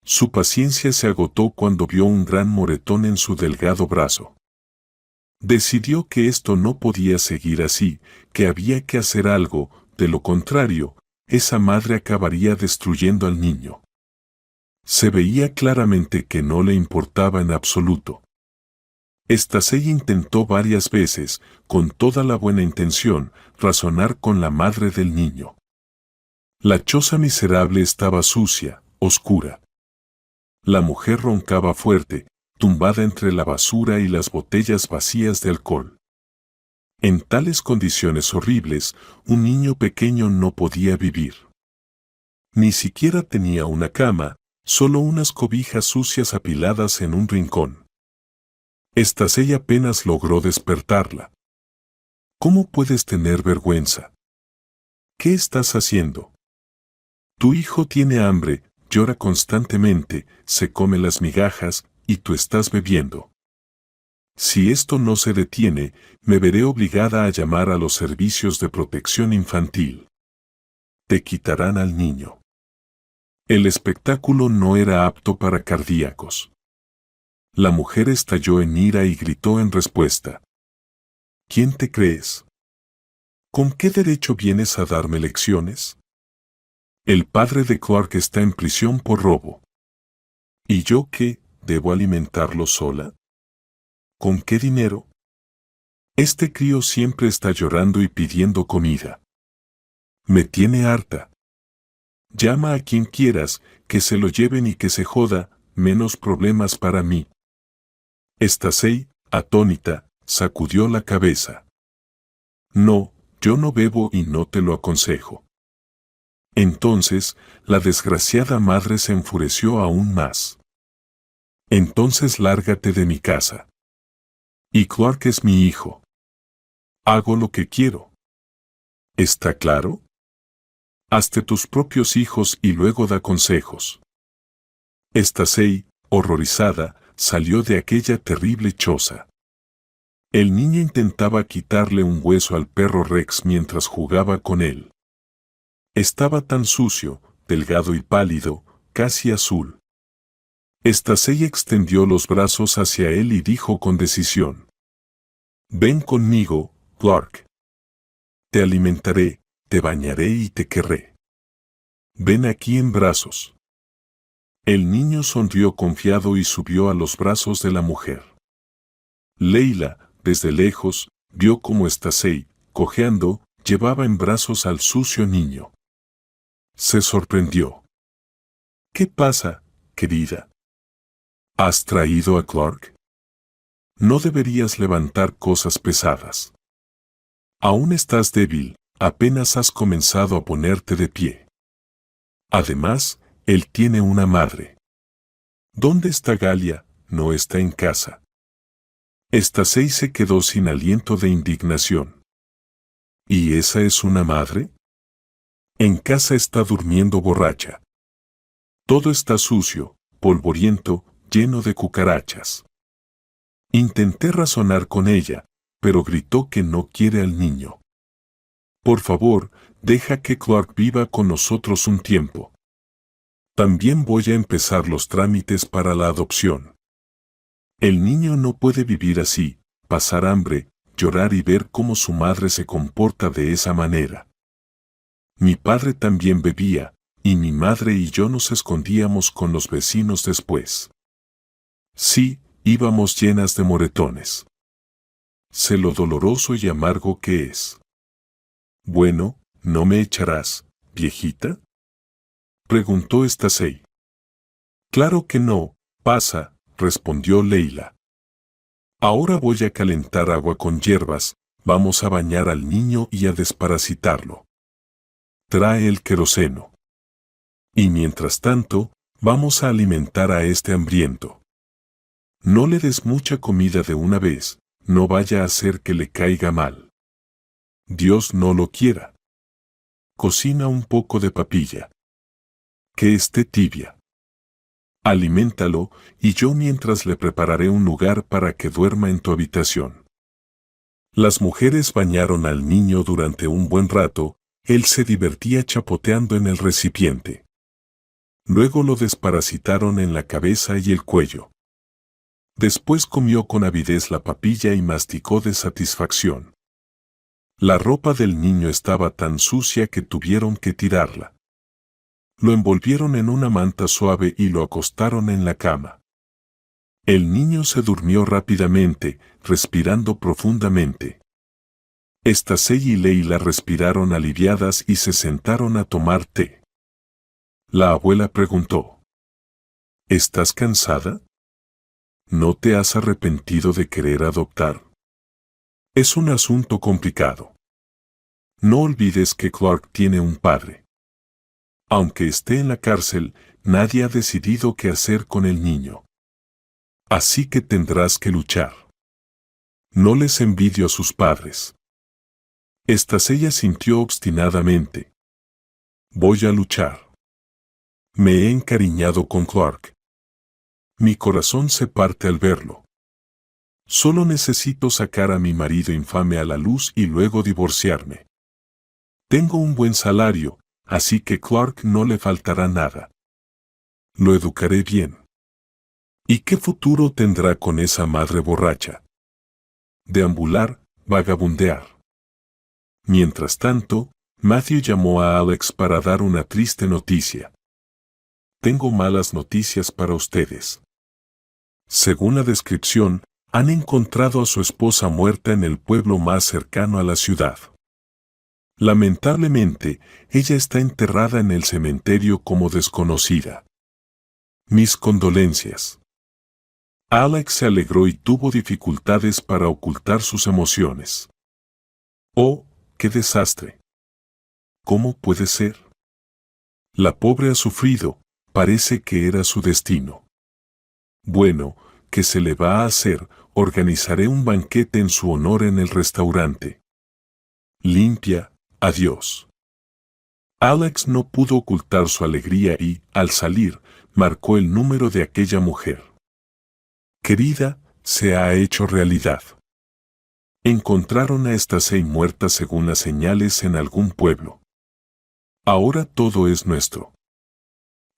Speaker 1: Su paciencia se agotó cuando vio un gran moretón en su delgado brazo. Decidió que esto no podía seguir así, que había que hacer algo, de lo contrario, esa madre acabaría destruyendo al niño. Se veía claramente que no le importaba en absoluto. Stacey intentó varias veces, con toda la buena intención, razonar con la madre del niño. La choza miserable estaba sucia, oscura. La mujer roncaba fuerte, tumbada entre la basura y las botellas vacías de alcohol. En tales condiciones horribles, un niño pequeño no podía vivir. Ni siquiera tenía una cama, solo unas cobijas sucias apiladas en un rincón. Stacey apenas logró despertarla. ¿Cómo puedes tener vergüenza? ¿Qué estás haciendo? Tu hijo tiene hambre, llora constantemente, se come las migajas, y tú estás bebiendo. Si esto no se detiene, me veré obligada a llamar a los servicios de protección infantil. Te quitarán al niño. El espectáculo no era apto para cardíacos. La mujer estalló en ira y gritó en respuesta. ¿Quién te crees? ¿Con qué derecho vienes a darme lecciones? El padre de Clark está en prisión por robo. ¿Y yo qué, debo alimentarlo sola? ¿Con qué dinero? Este crío siempre está llorando y pidiendo comida. Me tiene harta. Llama a quien quieras, que se lo lleven y que se joda, menos problemas para mí. Stacey, atónita, sacudió la cabeza. No, yo no bebo y no te lo aconsejo. Entonces, la desgraciada madre se enfureció aún más. Entonces lárgate de mi casa. Y Clark es mi hijo. Hago lo que quiero. ¿Está claro? Hazte tus propios hijos y luego da consejos. Stacey, horrorizada, salió de aquella terrible choza. El niño intentaba quitarle un hueso al perro Rex mientras jugaba con él. Estaba tan sucio, delgado y pálido, casi azul. Stacey extendió los brazos hacia él y dijo con decisión. Ven conmigo, Clark. Te alimentaré, te bañaré y te querré. Ven aquí en brazos. El niño sonrió confiado y subió a los brazos de la mujer. Leila, desde lejos, vio cómo Stacey, cojeando, llevaba en brazos al sucio niño. Se sorprendió. ¿Qué pasa, querida? ¿Has traído a Clark? No deberías levantar cosas pesadas. Aún estás débil, apenas has comenzado a ponerte de pie. Además, él tiene una madre. ¿Dónde está Galia? No está en casa. Stacey se quedó sin aliento de indignación. ¿Y esa es una madre? En casa está durmiendo borracha. Todo está sucio, polvoriento, lleno de cucarachas. Intenté razonar con ella, pero gritó que no quiere al niño. Por favor, deja que Clark viva con nosotros un tiempo. También voy a empezar los trámites para la adopción. El niño no puede vivir así, pasar hambre, llorar y ver cómo su madre se comporta de esa manera. Mi padre también bebía, y mi madre y yo nos escondíamos con los vecinos después. Sí, íbamos llenas de moretones. Sé lo doloroso y amargo que es. Bueno, ¿no me echarás, viejita?, preguntó Stacey. Claro que no, pasa, respondió Leila. Ahora voy a calentar agua con hierbas, vamos a bañar al niño y a desparasitarlo. Trae el queroseno. Y mientras tanto, vamos a alimentar a este hambriento. No le des mucha comida de una vez, no vaya a hacer que le caiga mal. Dios no lo quiera. Cocina un poco de papilla. Que esté tibia. Aliméntalo, y yo mientras le prepararé un lugar para que duerma en tu habitación. Las mujeres bañaron al niño durante un buen rato, él se divertía chapoteando en el recipiente. Luego lo desparasitaron en la cabeza y el cuello. Después comió con avidez la papilla y masticó de satisfacción. La ropa del niño estaba tan sucia que tuvieron que tirarla. Lo envolvieron en una manta suave y lo acostaron en la cama. El niño se durmió rápidamente, respirando profundamente. Stacey y Leila respiraron aliviadas y se sentaron a tomar té. La abuela preguntó: ¿Estás cansada? ¿No te has arrepentido de querer adoptar? Es un asunto complicado. No olvides que Clark tiene un padre. Aunque esté en la cárcel, nadie ha decidido qué hacer con el niño. Así que tendrás que luchar. No les envidio a sus padres. Stacey sintió obstinadamente. Voy a luchar. Me he encariñado con Clark. Mi corazón se parte al verlo. Solo necesito sacar a mi marido infame a la luz y luego divorciarme. Tengo un buen salario, así que Clark no le faltará nada. Lo educaré bien. ¿Y qué futuro tendrá con esa madre borracha? Deambular, vagabundear. Mientras tanto, Matthew llamó a Alex para dar una triste noticia. Tengo malas noticias para ustedes. Según la descripción, han encontrado a su esposa muerta en el pueblo más cercano a la ciudad. Lamentablemente, ella está enterrada en el cementerio como desconocida. Mis condolencias. Alex se alegró y tuvo dificultades para ocultar sus emociones. ¡Oh, qué desastre! ¿Cómo puede ser? La pobre ha sufrido, parece que era su destino. Bueno, ¿qué se le va a hacer? Organizaré un banquete en su honor en el restaurante. Limpia, adiós. Alex no pudo ocultar su alegría y, al salir, marcó el número de aquella mujer. Querida, se ha hecho realidad. Encontraron a Stacey muerta según las señales en algún pueblo. Ahora todo es nuestro.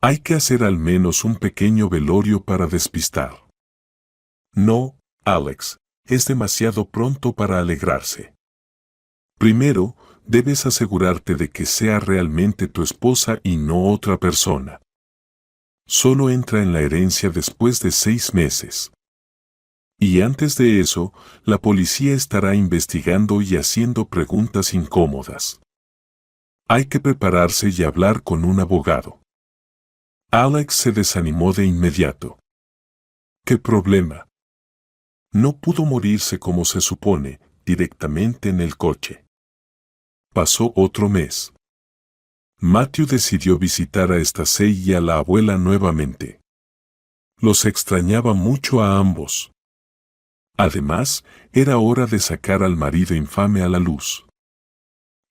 Speaker 1: Hay que hacer al menos un pequeño velorio para despistar. No, Alex, es demasiado pronto para alegrarse. Primero, debes asegurarte de que sea realmente tu esposa y no otra persona. Solo entra en la herencia después de 6 meses. Y antes de eso, la policía estará investigando y haciendo preguntas incómodas. Hay que prepararse y hablar con un abogado. Alex se desanimó de inmediato. ¿Qué problema? No pudo morirse como se supone, directamente en el coche. Pasó otro mes. Matthew decidió visitar a Stacey y a la abuela nuevamente. Los extrañaba mucho a ambos. Además, era hora de sacar al marido infame a la luz.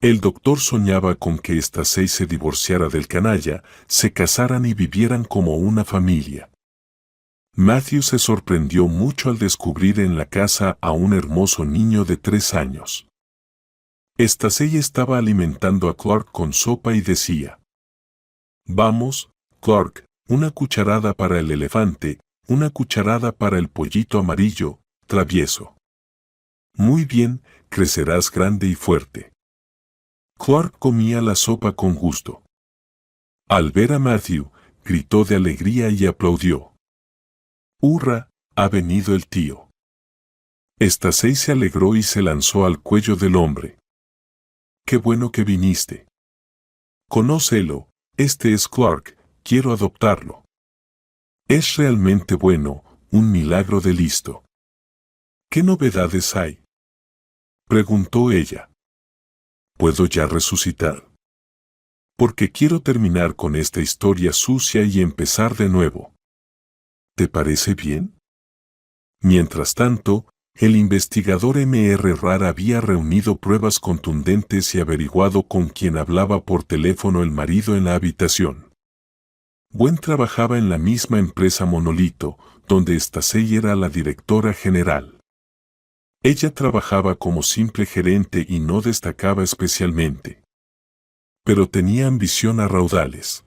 Speaker 1: El doctor soñaba con que Stacey se divorciara del canalla, se casaran y vivieran como una familia. Matthew se sorprendió mucho al descubrir en la casa a un hermoso niño de 3 años. Stacey estaba alimentando a Clark con sopa y decía: «Vamos, Clark, una cucharada para el elefante, una cucharada para el pollito amarillo, travieso. Muy bien, crecerás grande y fuerte. Clark comía la sopa con gusto. Al ver a Matthew, gritó de alegría y aplaudió. ¡Hurra! Ha venido el tío. Stacey se alegró y se lanzó al cuello del hombre. ¡Qué bueno que viniste! Conócelo, este es Clark, quiero adoptarlo. Es realmente bueno, un milagro de listo. ¿Qué novedades hay? Preguntó ella. ¿Puedo ya resucitar? Porque quiero terminar con esta historia sucia y empezar de nuevo. ¿Te parece bien? Mientras tanto, el investigador M.R. Rad había reunido pruebas contundentes y averiguado con quién hablaba por teléfono el marido en la habitación. Gwen trabajaba en la misma empresa Monolito, donde Stacey era la directora general. Ella trabajaba como simple gerente y no destacaba especialmente. Pero tenía ambición a raudales.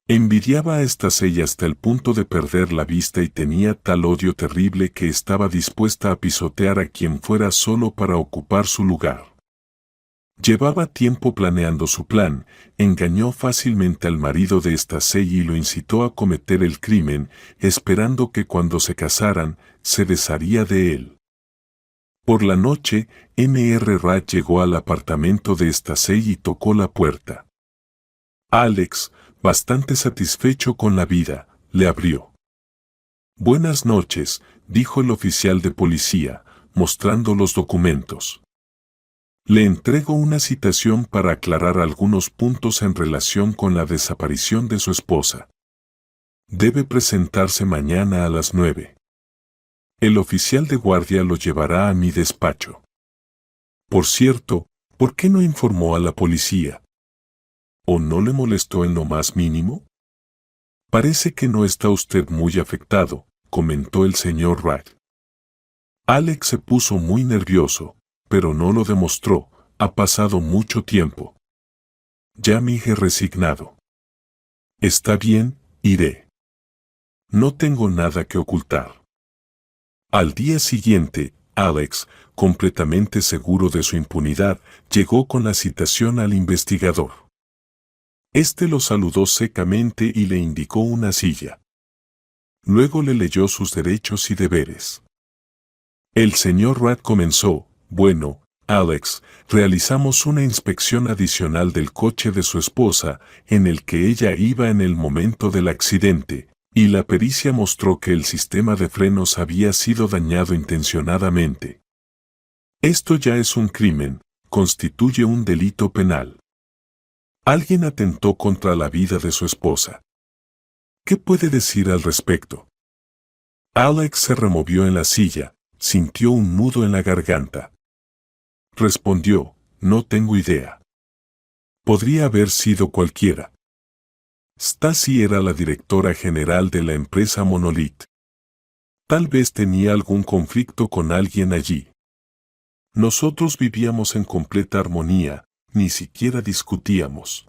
Speaker 1: Envidiaba a Stacey hasta el punto de perder la vista y tenía tal odio terrible que estaba dispuesta a pisotear a quien fuera solo para ocupar su lugar. Llevaba tiempo planeando su plan, engañó fácilmente al marido de Stacey y lo incitó a cometer el crimen, esperando que cuando se casaran, se desharía de él. Por la noche, M.R. Rad llegó al apartamento de Stacey y tocó la puerta. Alex, bastante satisfecho con la vida, le abrió. Buenas noches, dijo el oficial de policía, mostrando los documentos. Le entrego una citación para aclarar algunos puntos en relación con la desaparición de su esposa. Debe presentarse mañana a las 9. El oficial de guardia lo llevará a mi despacho. Por cierto, ¿por qué no informó a la policía? ¿O no le molestó en lo más mínimo? Parece que no está usted muy afectado, comentó el señor Rad. Alex se puso muy nervioso, pero no lo demostró, ha pasado mucho tiempo. Ya me he resignado. Está bien, iré. No tengo nada que ocultar. Al día siguiente, Alex, completamente seguro de su impunidad, llegó con la citación al investigador. Este lo saludó secamente y le indicó una silla. Luego le leyó sus derechos y deberes. El señor Rad comenzó, bueno, Alex, realizamos una inspección adicional del coche de su esposa, en el que ella iba en el momento del accidente, y la pericia mostró que el sistema de frenos había sido dañado intencionadamente. Esto ya es un crimen, constituye un delito penal. Alguien atentó contra la vida de su esposa. ¿Qué puede decir al respecto? Alex se removió en la silla, sintió un nudo en la garganta. Respondió, no tengo idea. Podría haber sido cualquiera. Stacey era la directora general de la empresa Monolith. Tal vez tenía algún conflicto con alguien allí. Nosotros vivíamos en completa armonía, ni siquiera discutíamos.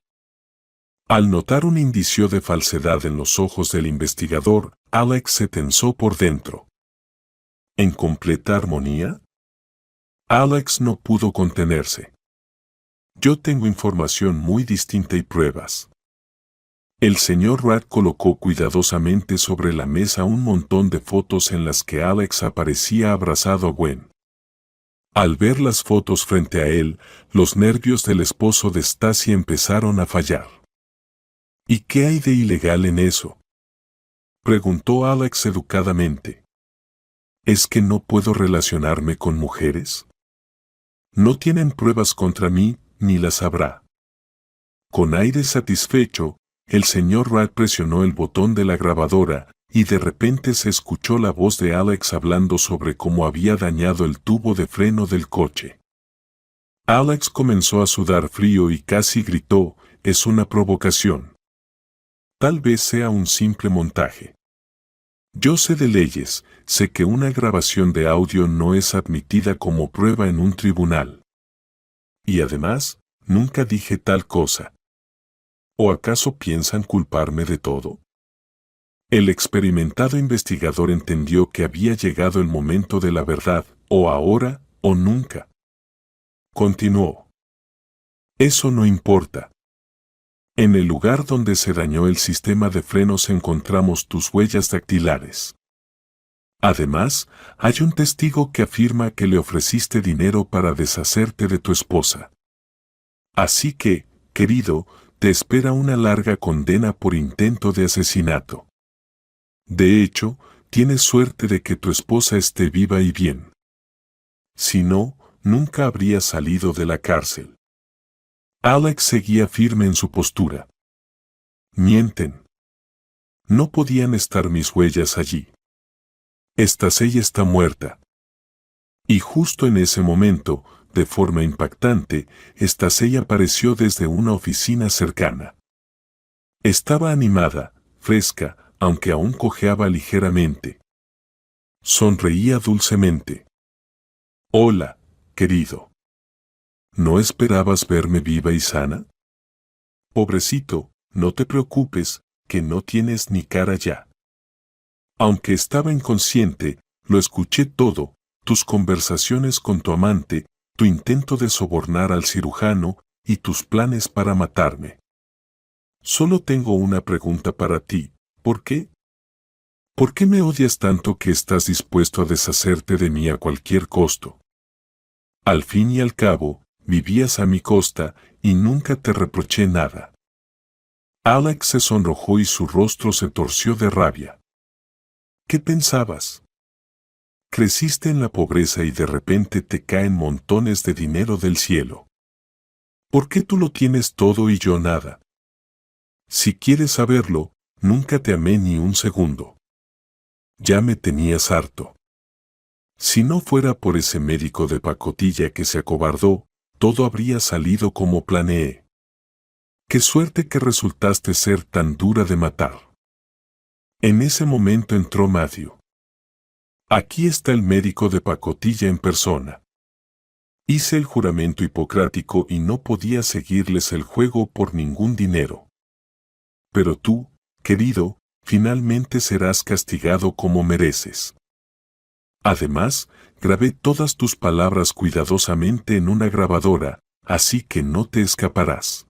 Speaker 1: Al notar un indicio de falsedad en los ojos del investigador, Alex se tensó por dentro. ¿En completa armonía? Alex no pudo contenerse. Yo tengo información muy distinta y pruebas. El señor Rad colocó cuidadosamente sobre la mesa un montón de fotos en las que Alex aparecía abrazado a Gwen. Al ver las fotos frente a él, los nervios del esposo de Stacey empezaron a fallar. ¿Y qué hay de ilegal en eso?, preguntó Alex educadamente. ¿Es que no puedo relacionarme con mujeres? No tienen pruebas contra mí, ni las habrá. Con aire satisfecho, el señor Rad presionó el botón de la grabadora, y de repente se escuchó la voz de Alex hablando sobre cómo había dañado el tubo de freno del coche. Alex comenzó a sudar frío y casi gritó, es una provocación. Tal vez sea un simple montaje. Yo sé de leyes, sé que una grabación de audio no es admitida como prueba en un tribunal. Y además, nunca dije tal cosa. ¿O acaso piensan culparme de todo? El experimentado investigador entendió que había llegado el momento de la verdad, o ahora, o nunca. Continuó. Eso no importa. En el lugar donde se dañó el sistema de frenos encontramos tus huellas dactilares. Además, hay un testigo que afirma que le ofreciste dinero para deshacerte de tu esposa. Así que, querido, te espera una larga condena por intento de asesinato. De hecho, tienes suerte de que tu esposa esté viva y bien. Si no, nunca habría salido de la cárcel. Alex seguía firme en su postura. Mienten. No podían estar mis huellas allí. Stacey está muerta. Y justo en ese momento, de forma impactante, Stacey apareció desde una oficina cercana. Estaba animada, fresca, aunque aún cojeaba ligeramente. Sonreía dulcemente. Hola, querido. ¿No esperabas verme viva y sana? Pobrecito, no te preocupes, que no tienes ni cara ya. Aunque estaba inconsciente, lo escuché todo, tus conversaciones con tu amante, tu intento de sobornar al cirujano y tus planes para matarme. Solo tengo una pregunta para ti, ¿por qué? ¿Por qué me odias tanto que estás dispuesto a deshacerte de mí a cualquier costo? Al fin y al cabo, vivías a mi costa y nunca te reproché nada. Alex se sonrojó y su rostro se torció de rabia. ¿Qué pensabas? Creciste en la pobreza y de repente te caen montones de dinero del cielo. ¿Por qué tú lo tienes todo y yo nada? Si quieres saberlo, nunca te amé ni un segundo. Ya me tenías harto. Si no fuera por ese médico de pacotilla que se acobardó, todo habría salido como planeé. Qué suerte que resultaste ser tan dura de matar. En ese momento entró Matthew. Aquí está el médico de pacotilla en persona. Hice el juramento hipocrático y no podía seguirles el juego por ningún dinero. Pero tú, querido, finalmente serás castigado como mereces. Además, grabé todas tus palabras cuidadosamente en una grabadora, así que no te escaparás.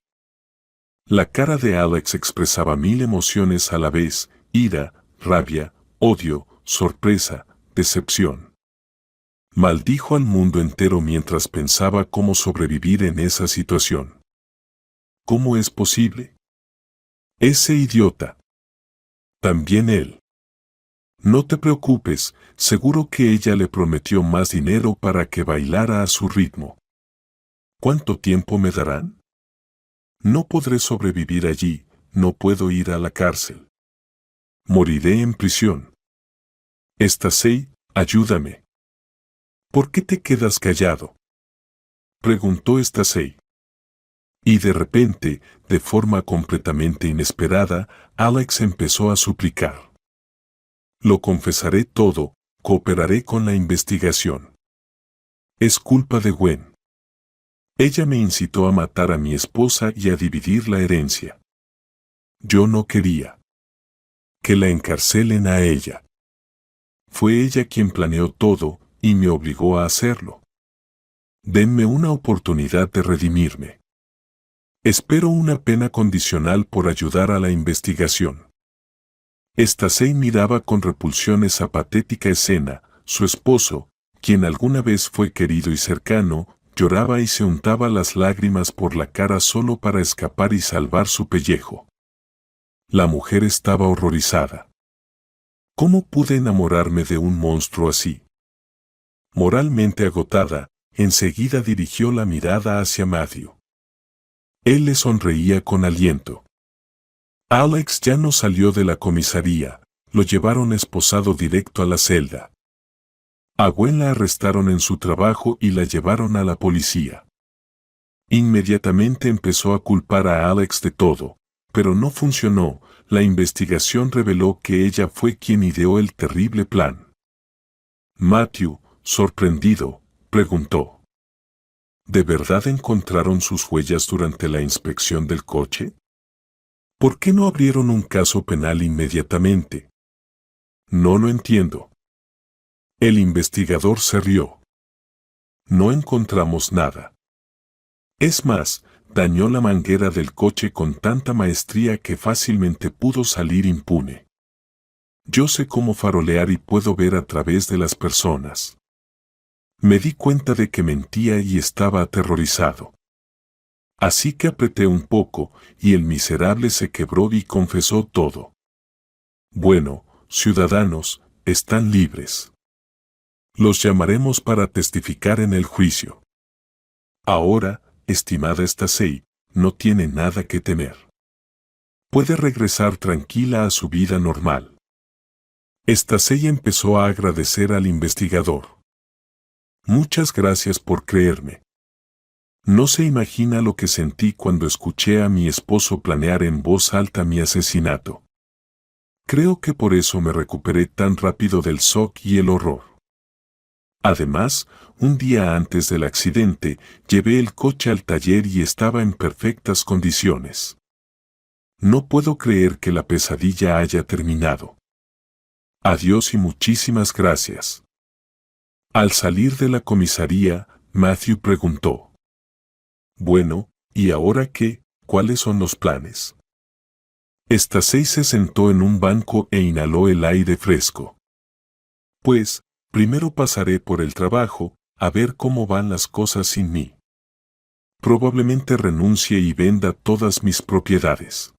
Speaker 1: La cara de Alex expresaba 1000 emociones a la vez: ira, rabia, odio, sorpresa, decepción. Maldijo al mundo entero mientras pensaba cómo sobrevivir en esa situación. ¿Cómo es posible? Ese idiota. También él. No te preocupes, seguro que ella le prometió más dinero para que bailara a su ritmo. ¿Cuánto tiempo me darán? No podré sobrevivir allí, no puedo ir a la cárcel. Moriré en prisión. Stacey, ayúdame. ¿Por qué te quedas callado? Preguntó Stacey. Y de repente, de forma completamente inesperada, Alex empezó a suplicar. Lo confesaré todo, cooperaré con la investigación. Es culpa de Gwen. Ella me incitó a matar a mi esposa y a dividir la herencia. Yo no quería que la encarcelen a ella. Fue ella quien planeó todo y me obligó a hacerlo. Denme una oportunidad de redimirme. Espero una pena condicional por ayudar a la investigación. Stacey miraba con repulsión esa patética escena. Su esposo, quien alguna vez fue querido y cercano, lloraba y se untaba las lágrimas por la cara solo para escapar y salvar su pellejo. La mujer estaba horrorizada. ¿Cómo pude enamorarme de un monstruo así? Moralmente agotada, enseguida dirigió la mirada hacia Matthew. Él le sonreía con aliento. Alex ya no salió de la comisaría, lo llevaron esposado directo a la celda. A Gwen la arrestaron en su trabajo y la llevaron a la policía. Inmediatamente empezó a culpar a Alex de todo, pero no funcionó. La investigación reveló que ella fue quien ideó el terrible plan. Matthew, sorprendido, preguntó: ¿De verdad encontraron sus huellas durante la inspección del coche? ¿Por qué no abrieron un caso penal inmediatamente? No lo entiendo. El investigador se rió. No encontramos nada. Es más, dañó la manguera del coche con tanta maestría que fácilmente pudo salir impune. Yo sé cómo farolear y puedo ver a través de las personas. Me di cuenta de que mentía y estaba aterrorizado. Así que apreté un poco, y el miserable se quebró y confesó todo. Bueno, ciudadanos, están libres. Los llamaremos para testificar en el juicio. Ahora, estimada Stacey, no tiene nada que temer. Puede regresar tranquila a su vida normal. Stacey empezó a agradecer al investigador. Muchas gracias por creerme. No se imagina lo que sentí cuando escuché a mi esposo planear en voz alta mi asesinato. Creo que por eso me recuperé tan rápido del shock y el horror. Además, un día antes del accidente, llevé el coche al taller y estaba en perfectas condiciones. No puedo creer que la pesadilla haya terminado. Adiós y muchísimas gracias. Al salir de la comisaría, Matthew preguntó. Bueno, ¿y ahora qué? ¿Cuáles son los planes? Stacey se sentó en un banco e inhaló el aire fresco. Pues, primero pasaré por el trabajo, a ver cómo van las cosas sin mí. Probablemente renuncie y venda todas mis propiedades.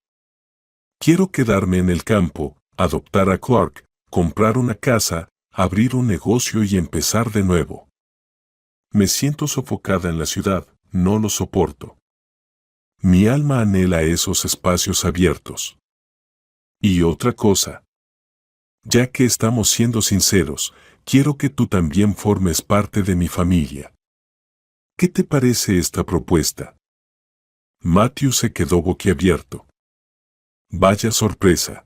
Speaker 1: Quiero quedarme en el campo, adoptar a Clark, comprar una casa, abrir un negocio y empezar de nuevo. Me siento sofocada en la ciudad, no lo soporto. Mi alma anhela esos espacios abiertos. Y otra cosa. Ya que estamos siendo sinceros, quiero que tú también formes parte de mi familia. ¿Qué te parece esta propuesta? Matthew se quedó boquiabierto. Vaya sorpresa.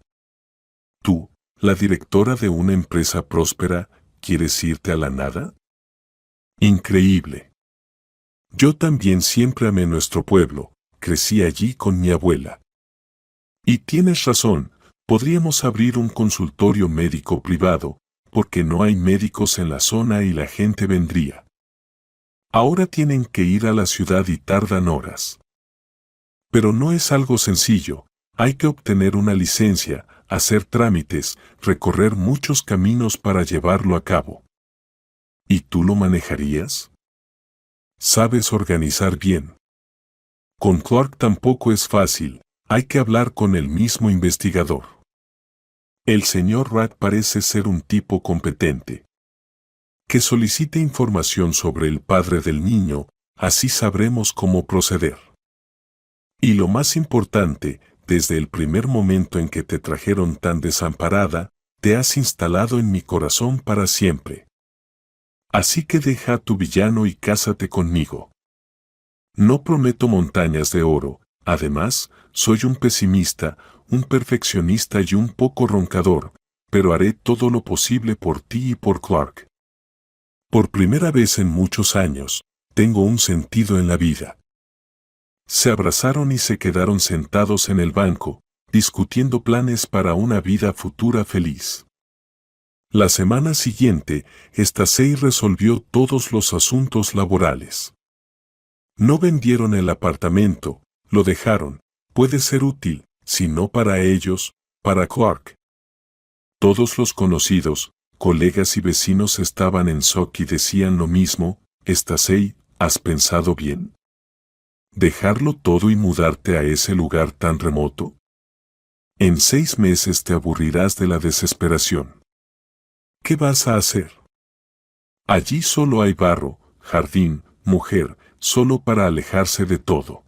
Speaker 1: Tú, la directora de una empresa próspera, ¿quieres irte a la nada? Increíble. Yo también siempre amé nuestro pueblo, crecí allí con mi abuela. Y tienes razón, podríamos abrir un consultorio médico privado, porque no hay médicos en la zona y la gente vendría. Ahora tienen que ir a la ciudad y tardan horas. Pero no es algo sencillo, hay que obtener una licencia, hacer trámites, recorrer muchos caminos para llevarlo a cabo. ¿Y tú lo manejarías? Sabes organizar bien. Con Clark tampoco es fácil, hay que hablar con el mismo investigador. El señor Rath parece ser un tipo competente. Que solicite información sobre el padre del niño, así sabremos cómo proceder. Y lo más importante, desde el primer momento en que te trajeron tan desamparada, te has instalado en mi corazón para siempre. Así que deja a tu villano y cásate conmigo. No prometo montañas de oro, además, soy un pesimista, un perfeccionista y un poco roncador, pero haré todo lo posible por ti y por Clark. Por primera vez en muchos años, tengo un sentido en la vida. Se abrazaron y se quedaron sentados en el banco, discutiendo planes para una vida futura feliz. La semana siguiente, Stacey resolvió todos los asuntos laborales. No vendieron el apartamento, lo dejaron, puede ser útil, si no para ellos, para Clark. Todos los conocidos, colegas y vecinos estaban en shock y decían lo mismo. Stacey, ¿has pensado bien? ¿Dejarlo todo y mudarte a ese lugar tan remoto? En 6 meses te aburrirás de la desesperación. ¿Qué vas a hacer? Allí solo hay barro, jardín, mujer, solo para alejarse de todo.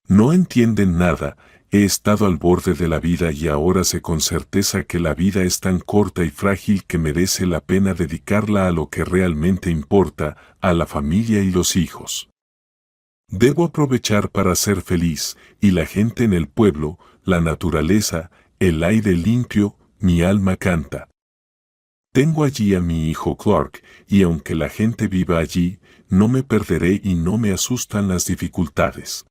Speaker 1: No entienden nada, he estado al borde de la vida y ahora sé con certeza que la vida es tan corta y frágil que merece la pena dedicarla a lo que realmente importa, a la familia y los hijos. Debo aprovechar para ser feliz, y la gente en el pueblo, la naturaleza, el aire limpio, mi alma canta. Tengo allí a mi hijo Clark, y aunque la gente viva allí, no me perderé y no me asustan las dificultades.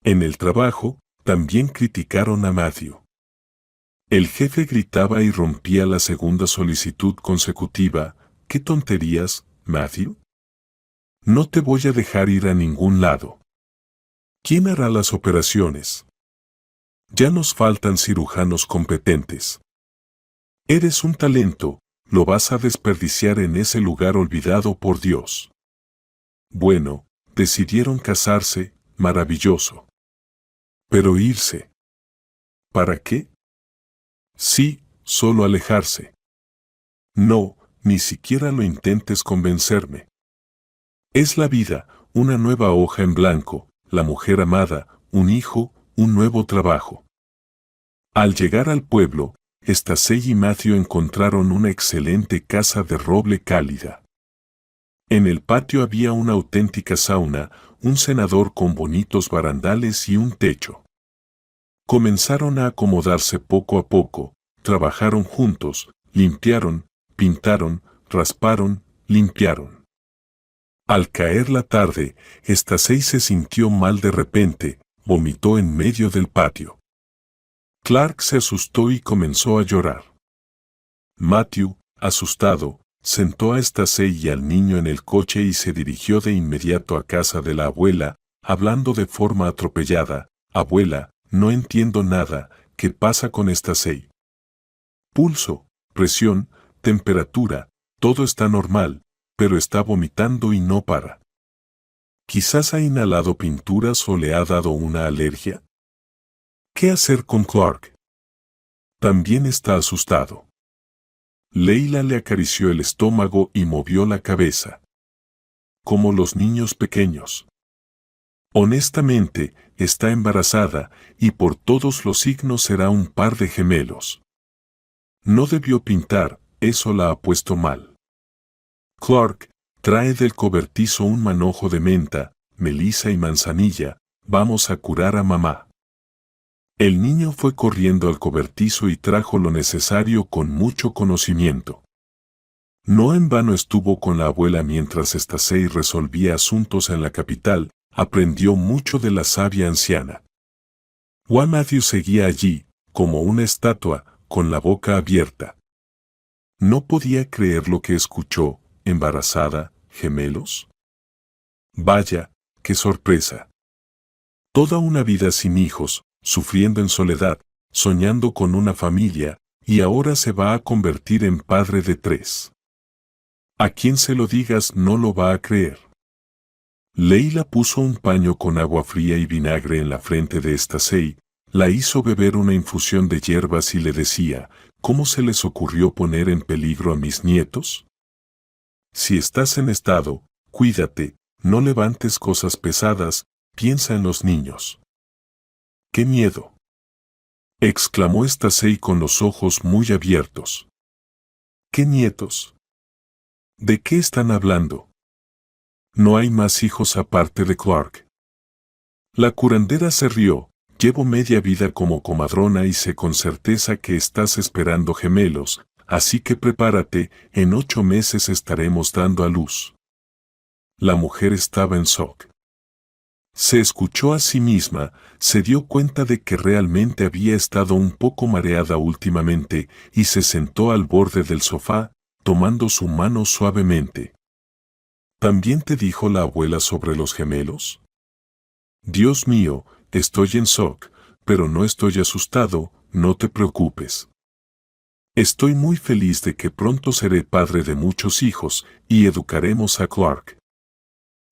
Speaker 1: En el trabajo, También criticaron a Matthew. El jefe gritaba y rompía la segunda solicitud consecutiva. ¿Qué tonterías, Matthew? No te voy a dejar ir a ningún lado. ¿Quién hará las operaciones? Ya nos faltan cirujanos competentes. Eres un talento, lo vas a desperdiciar en ese lugar olvidado por Dios. Bueno, decidieron casarse, maravilloso. Pero irse. ¿Para qué? Sí, solo alejarse. No, ni siquiera lo intentes convencerme. Es la vida, una nueva hoja en blanco, la mujer amada, un hijo, un nuevo trabajo. Al llegar al pueblo, Stacey y Matthew encontraron una excelente casa de roble cálida. En el patio había una auténtica sauna, un cenador con bonitos barandales y un techo. Comenzaron a acomodarse poco a poco, trabajaron juntos, limpiaron, pintaron, rasparon, limpiaron. Al caer la tarde, Stacey se sintió mal de repente, vomitó en medio del patio. Clark se asustó y comenzó a llorar. Matthew, asustado, sentó a Stacey y al niño en el coche y se dirigió de inmediato a casa de la abuela, hablando de forma atropellada. Abuela, no entiendo nada, ¿qué pasa con Stacey? Pulso, presión, temperatura, todo está normal, pero está vomitando y no para. ¿Quizás ha inhalado pinturas o le ha dado una alergia? ¿Qué hacer con Clark? También está asustado. Leila le acarició el estómago y movió la cabeza. Como los niños pequeños. Honestamente, está embarazada y por todos los signos será un par de gemelos. No debió pintar, eso la ha puesto mal. Clark, trae del cobertizo un manojo de menta, melisa y manzanilla, vamos a curar a mamá. El niño fue corriendo al cobertizo y trajo lo necesario con mucho conocimiento. No en vano estuvo con la abuela mientras Stacey resolvía asuntos en la capital, aprendió mucho de la sabia anciana. Juan Matthew seguía allí, como una estatua, con la boca abierta. No podía creer lo que escuchó, embarazada, gemelos. Vaya, qué sorpresa. Toda una vida sin hijos, sufriendo en soledad, soñando con una familia, y ahora se va a convertir en padre de 3. A quien se lo digas no lo va a creer. Leila puso un paño con agua fría y vinagre en la frente de Stacey, la hizo beber una infusión de hierbas y le decía, ¿cómo se les ocurrió poner en peligro a mis nietos? Si estás en estado, cuídate, no levantes cosas pesadas, piensa en los niños. ¡Qué miedo!, exclamó Stacey con los ojos muy abiertos. ¿Qué nietos? ¿De qué están hablando? No hay más hijos aparte de Clark. La curandera se rió. Llevo media vida como comadrona y sé con certeza que estás esperando gemelos, así que prepárate, en 8 meses estaremos dando a luz. La mujer estaba en shock. Se escuchó a sí misma, se dio cuenta de que realmente había estado un poco mareada últimamente y se sentó al borde del sofá, tomando su mano suavemente. ¿También te dijo la abuela sobre los gemelos? Dios mío, estoy en shock, pero no estoy asustado, no te preocupes. Estoy muy feliz de que pronto seré padre de muchos hijos y educaremos a Clark.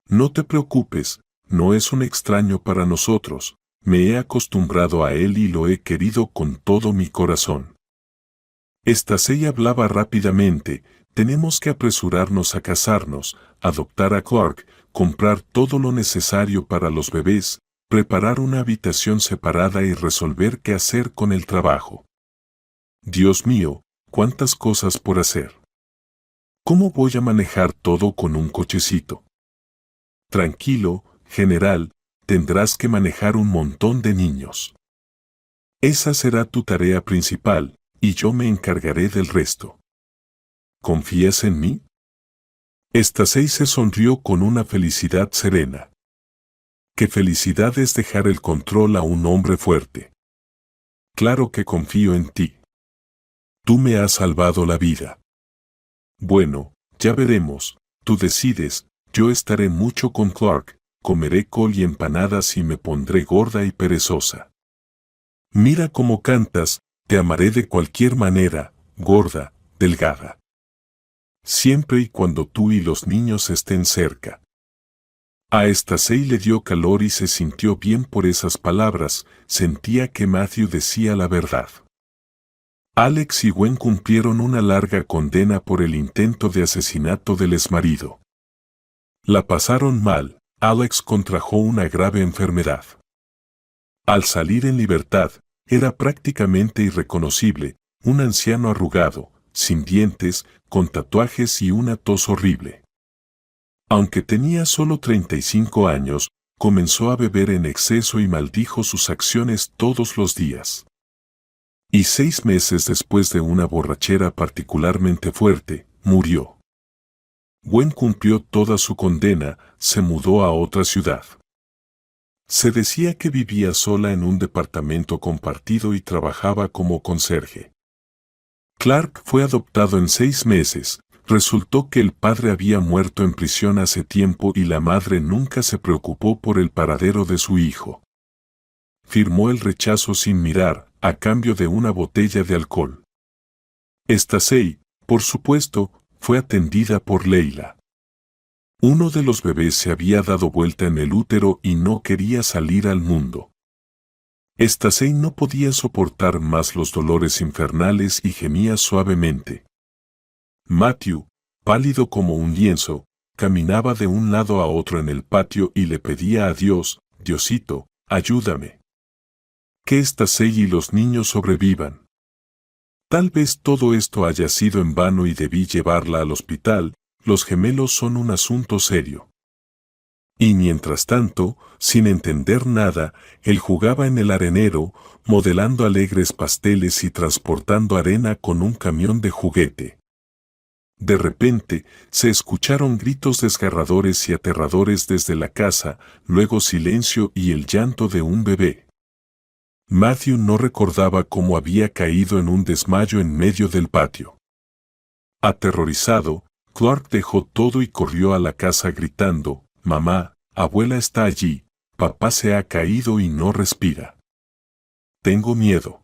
Speaker 1: No te preocupes, no es un extraño para nosotros, me he acostumbrado a él y lo he querido con todo mi corazón. Stacey hablaba rápidamente, tenemos que apresurarnos a casarnos, adoptar a Clark, comprar todo lo necesario para los bebés, preparar una habitación separada y resolver qué hacer con el trabajo. Dios mío, cuántas cosas por hacer. ¿Cómo voy a manejar todo con un cochecito? Tranquilo, general, tendrás que manejar un montón de niños. Esa será tu tarea principal, y yo me encargaré del resto. ¿Confías en mí? Stacey se sonrió con una felicidad serena. Qué felicidad es dejar el control a un hombre fuerte. Claro que confío en ti. Tú me has salvado la vida. Bueno, ya veremos, tú decides, yo estaré mucho con Clark, comeré col y empanadas y me pondré gorda y perezosa. Mira cómo cantas, te amaré de cualquier manera, gorda, delgada. Siempre y cuando tú y los niños estén cerca. A Stacey le dio calor y se sintió bien por esas palabras, sentía que Matthew decía la verdad. Alex y Gwen cumplieron una larga condena por el intento de asesinato del exmarido. La pasaron mal, Alex contrajo una grave enfermedad. Al salir en libertad, era prácticamente irreconocible, un anciano arrugado, sin dientes, con tatuajes y una tos horrible. Aunque tenía solo 35 años, comenzó a beber en exceso y maldijo sus acciones todos los días. Y 6 meses después de una borrachera particularmente fuerte, murió. Gwen cumplió toda su condena, se mudó a otra ciudad. Se decía que vivía sola en un departamento compartido y trabajaba como conserje. Clark fue adoptado en 6 meses. Resultó que el padre había muerto en prisión hace tiempo y la madre nunca se preocupó por el paradero de su hijo. Firmó el rechazo sin mirar, a cambio de una botella de alcohol. Stacey, por supuesto, fue atendida por Leila. Uno de los bebés se había dado vuelta en el útero y no quería salir al mundo. Stacey no podía soportar más los dolores infernales y gemía suavemente. Matthew, pálido como un lienzo, caminaba de un lado a otro en el patio y le pedía a Dios, Diosito, ayúdame. Que Stacey y los niños sobrevivan. Tal vez todo esto haya sido en vano y debí llevarla al hospital, los gemelos son un asunto serio. Y mientras tanto, sin entender nada, él jugaba en el arenero, modelando alegres pasteles y transportando arena con un camión de juguete. De repente, se escucharon gritos desgarradores y aterradores desde la casa, luego silencio y el llanto de un bebé. Matthew no recordaba cómo había caído en un desmayo en medio del patio. Aterrorizado, Clark dejó todo y corrió a la casa gritando, «Mamá, abuela está allí, papá se ha caído y no respira. Tengo miedo».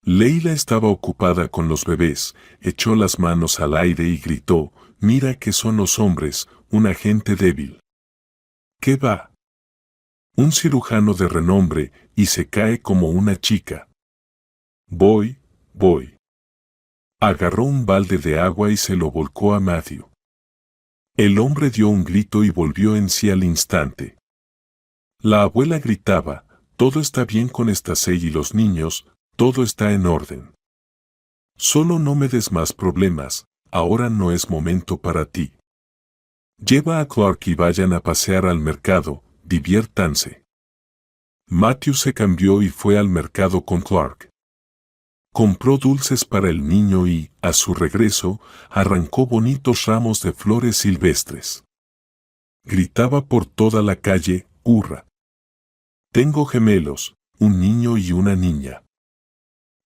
Speaker 1: Leila estaba ocupada con los bebés, echó las manos al aire y gritó, «Mira que son los hombres, una gente débil». «¿Qué va?» «Un cirujano de renombre, y se cae como una chica». Voy. Agarró un balde de agua y se lo volcó a Matthew. El hombre dio un grito y volvió en sí al instante. La abuela gritaba, «Todo está bien con Stacey y los niños, todo está en orden. Solo no me des más problemas, ahora no es momento para ti. Lleva a Clark y vayan a pasear al mercado, diviértanse». Matthew se cambió y fue al mercado con Clark. Compró dulces para el niño y, a su regreso, arrancó bonitos ramos de flores silvestres. Gritaba por toda la calle, «¡Hurra! Tengo gemelos, un niño y una niña.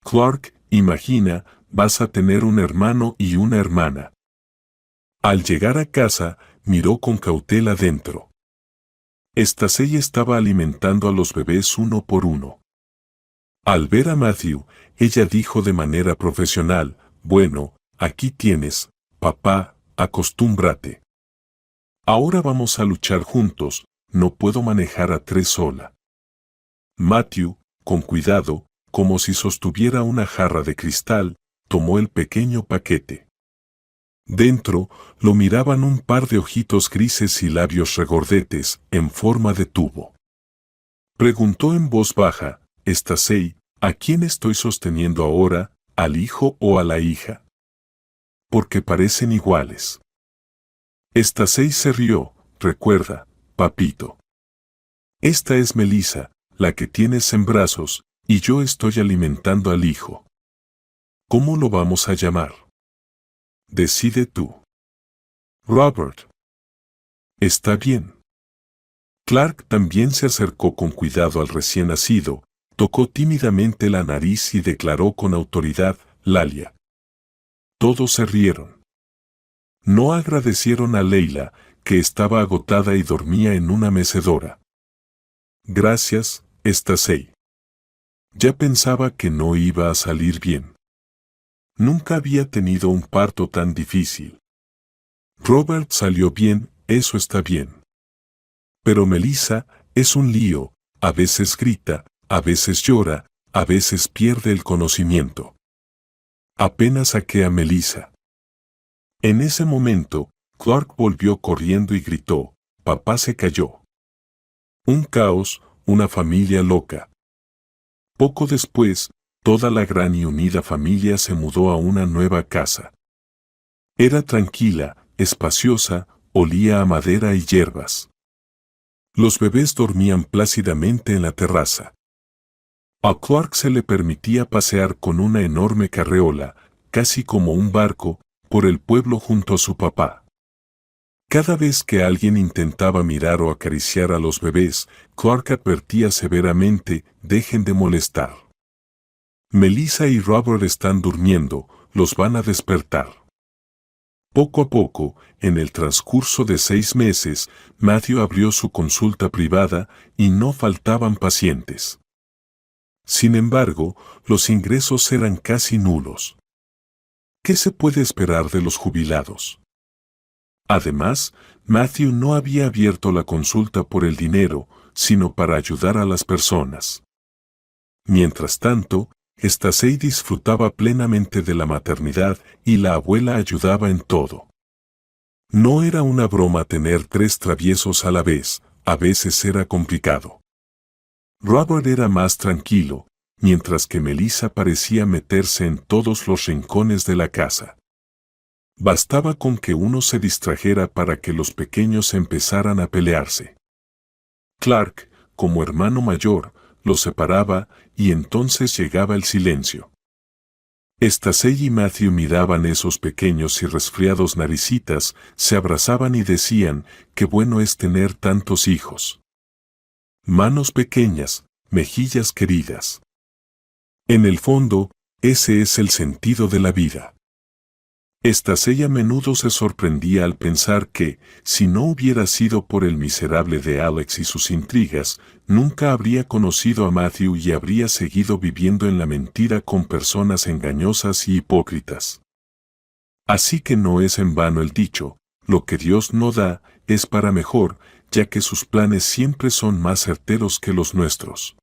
Speaker 1: Clark, imagina, vas a tener un hermano y una hermana». Al llegar a casa, miró con cautela dentro. Stacey estaba alimentando a los bebés uno por uno. Al ver a Matthew, ella dijo de manera profesional, «Bueno, aquí tienes, papá, acostúmbrate. Ahora vamos a luchar juntos, no puedo manejar a 3 sola». Matthew, con cuidado, como si sostuviera una jarra de cristal, tomó el pequeño paquete. Dentro, lo miraban un par de ojitos grises y labios regordetes, en forma de tubo. Preguntó en voz baja, «Stacey, ¿a quién estoy sosteniendo ahora, al hijo o a la hija? Porque parecen iguales». Stacey se rió, «Recuerda, papito. Esta es Melissa, la que tienes en brazos, y yo estoy alimentando al hijo. ¿Cómo lo vamos a llamar? Decide tú». «Robert». «Está bien». Clark también se acercó con cuidado al recién nacido, tocó tímidamente la nariz y declaró con autoridad, Lalia. Todos se rieron. No agradecieron a Leila, que estaba agotada y dormía en una mecedora. Gracias, Stacey. Ya pensaba que no iba a salir bien. Nunca había tenido un parto tan difícil. Robert salió bien, eso está bien. Pero Melissa es un lío, a veces grita, a veces llora, a veces pierde el conocimiento. Apenas saqué a Melissa. En ese momento, Clark volvió corriendo y gritó, papá se cayó. Un caos, una familia loca. Poco después, toda la gran y unida familia se mudó a una nueva casa. Era tranquila, espaciosa, olía a madera y hierbas. Los bebés dormían plácidamente en la terraza. A Clark se le permitía pasear con una enorme carreola, casi como un barco, por el pueblo junto a su papá. Cada vez que alguien intentaba mirar o acariciar a los bebés, Clark advertía severamente, dejen de molestar. Melissa y Robert están durmiendo, los van a despertar. Poco a poco, en el transcurso de 6 meses, Matthew abrió su consulta privada y no faltaban pacientes. Sin embargo, los ingresos eran casi nulos. ¿Qué se puede esperar de los jubilados? Además, Matthew no había abierto la consulta por el dinero, sino para ayudar a las personas. Mientras tanto, Stacey disfrutaba plenamente de la maternidad y la abuela ayudaba en todo. No era una broma tener 3 traviesos a la vez, a veces era complicado. Robert era más tranquilo, mientras que Melissa parecía meterse en todos los rincones de la casa. Bastaba con que uno se distrajera para que los pequeños empezaran a pelearse. Clark, como hermano mayor, los separaba y entonces llegaba el silencio. Stacey y Matthew miraban esos pequeños y resfriados naricitas, se abrazaban y decían, qué bueno es tener tantos hijos. Manos pequeñas, mejillas queridas. En el fondo, ese es el sentido de la vida. Stacey a menudo se sorprendía al pensar que, si no hubiera sido por el miserable de Alex y sus intrigas, nunca habría conocido a Matthew y habría seguido viviendo en la mentira con personas engañosas y hipócritas. Así que no es en vano el dicho, lo que Dios no da, es para mejor, ya que sus planes siempre son más certeros que los nuestros.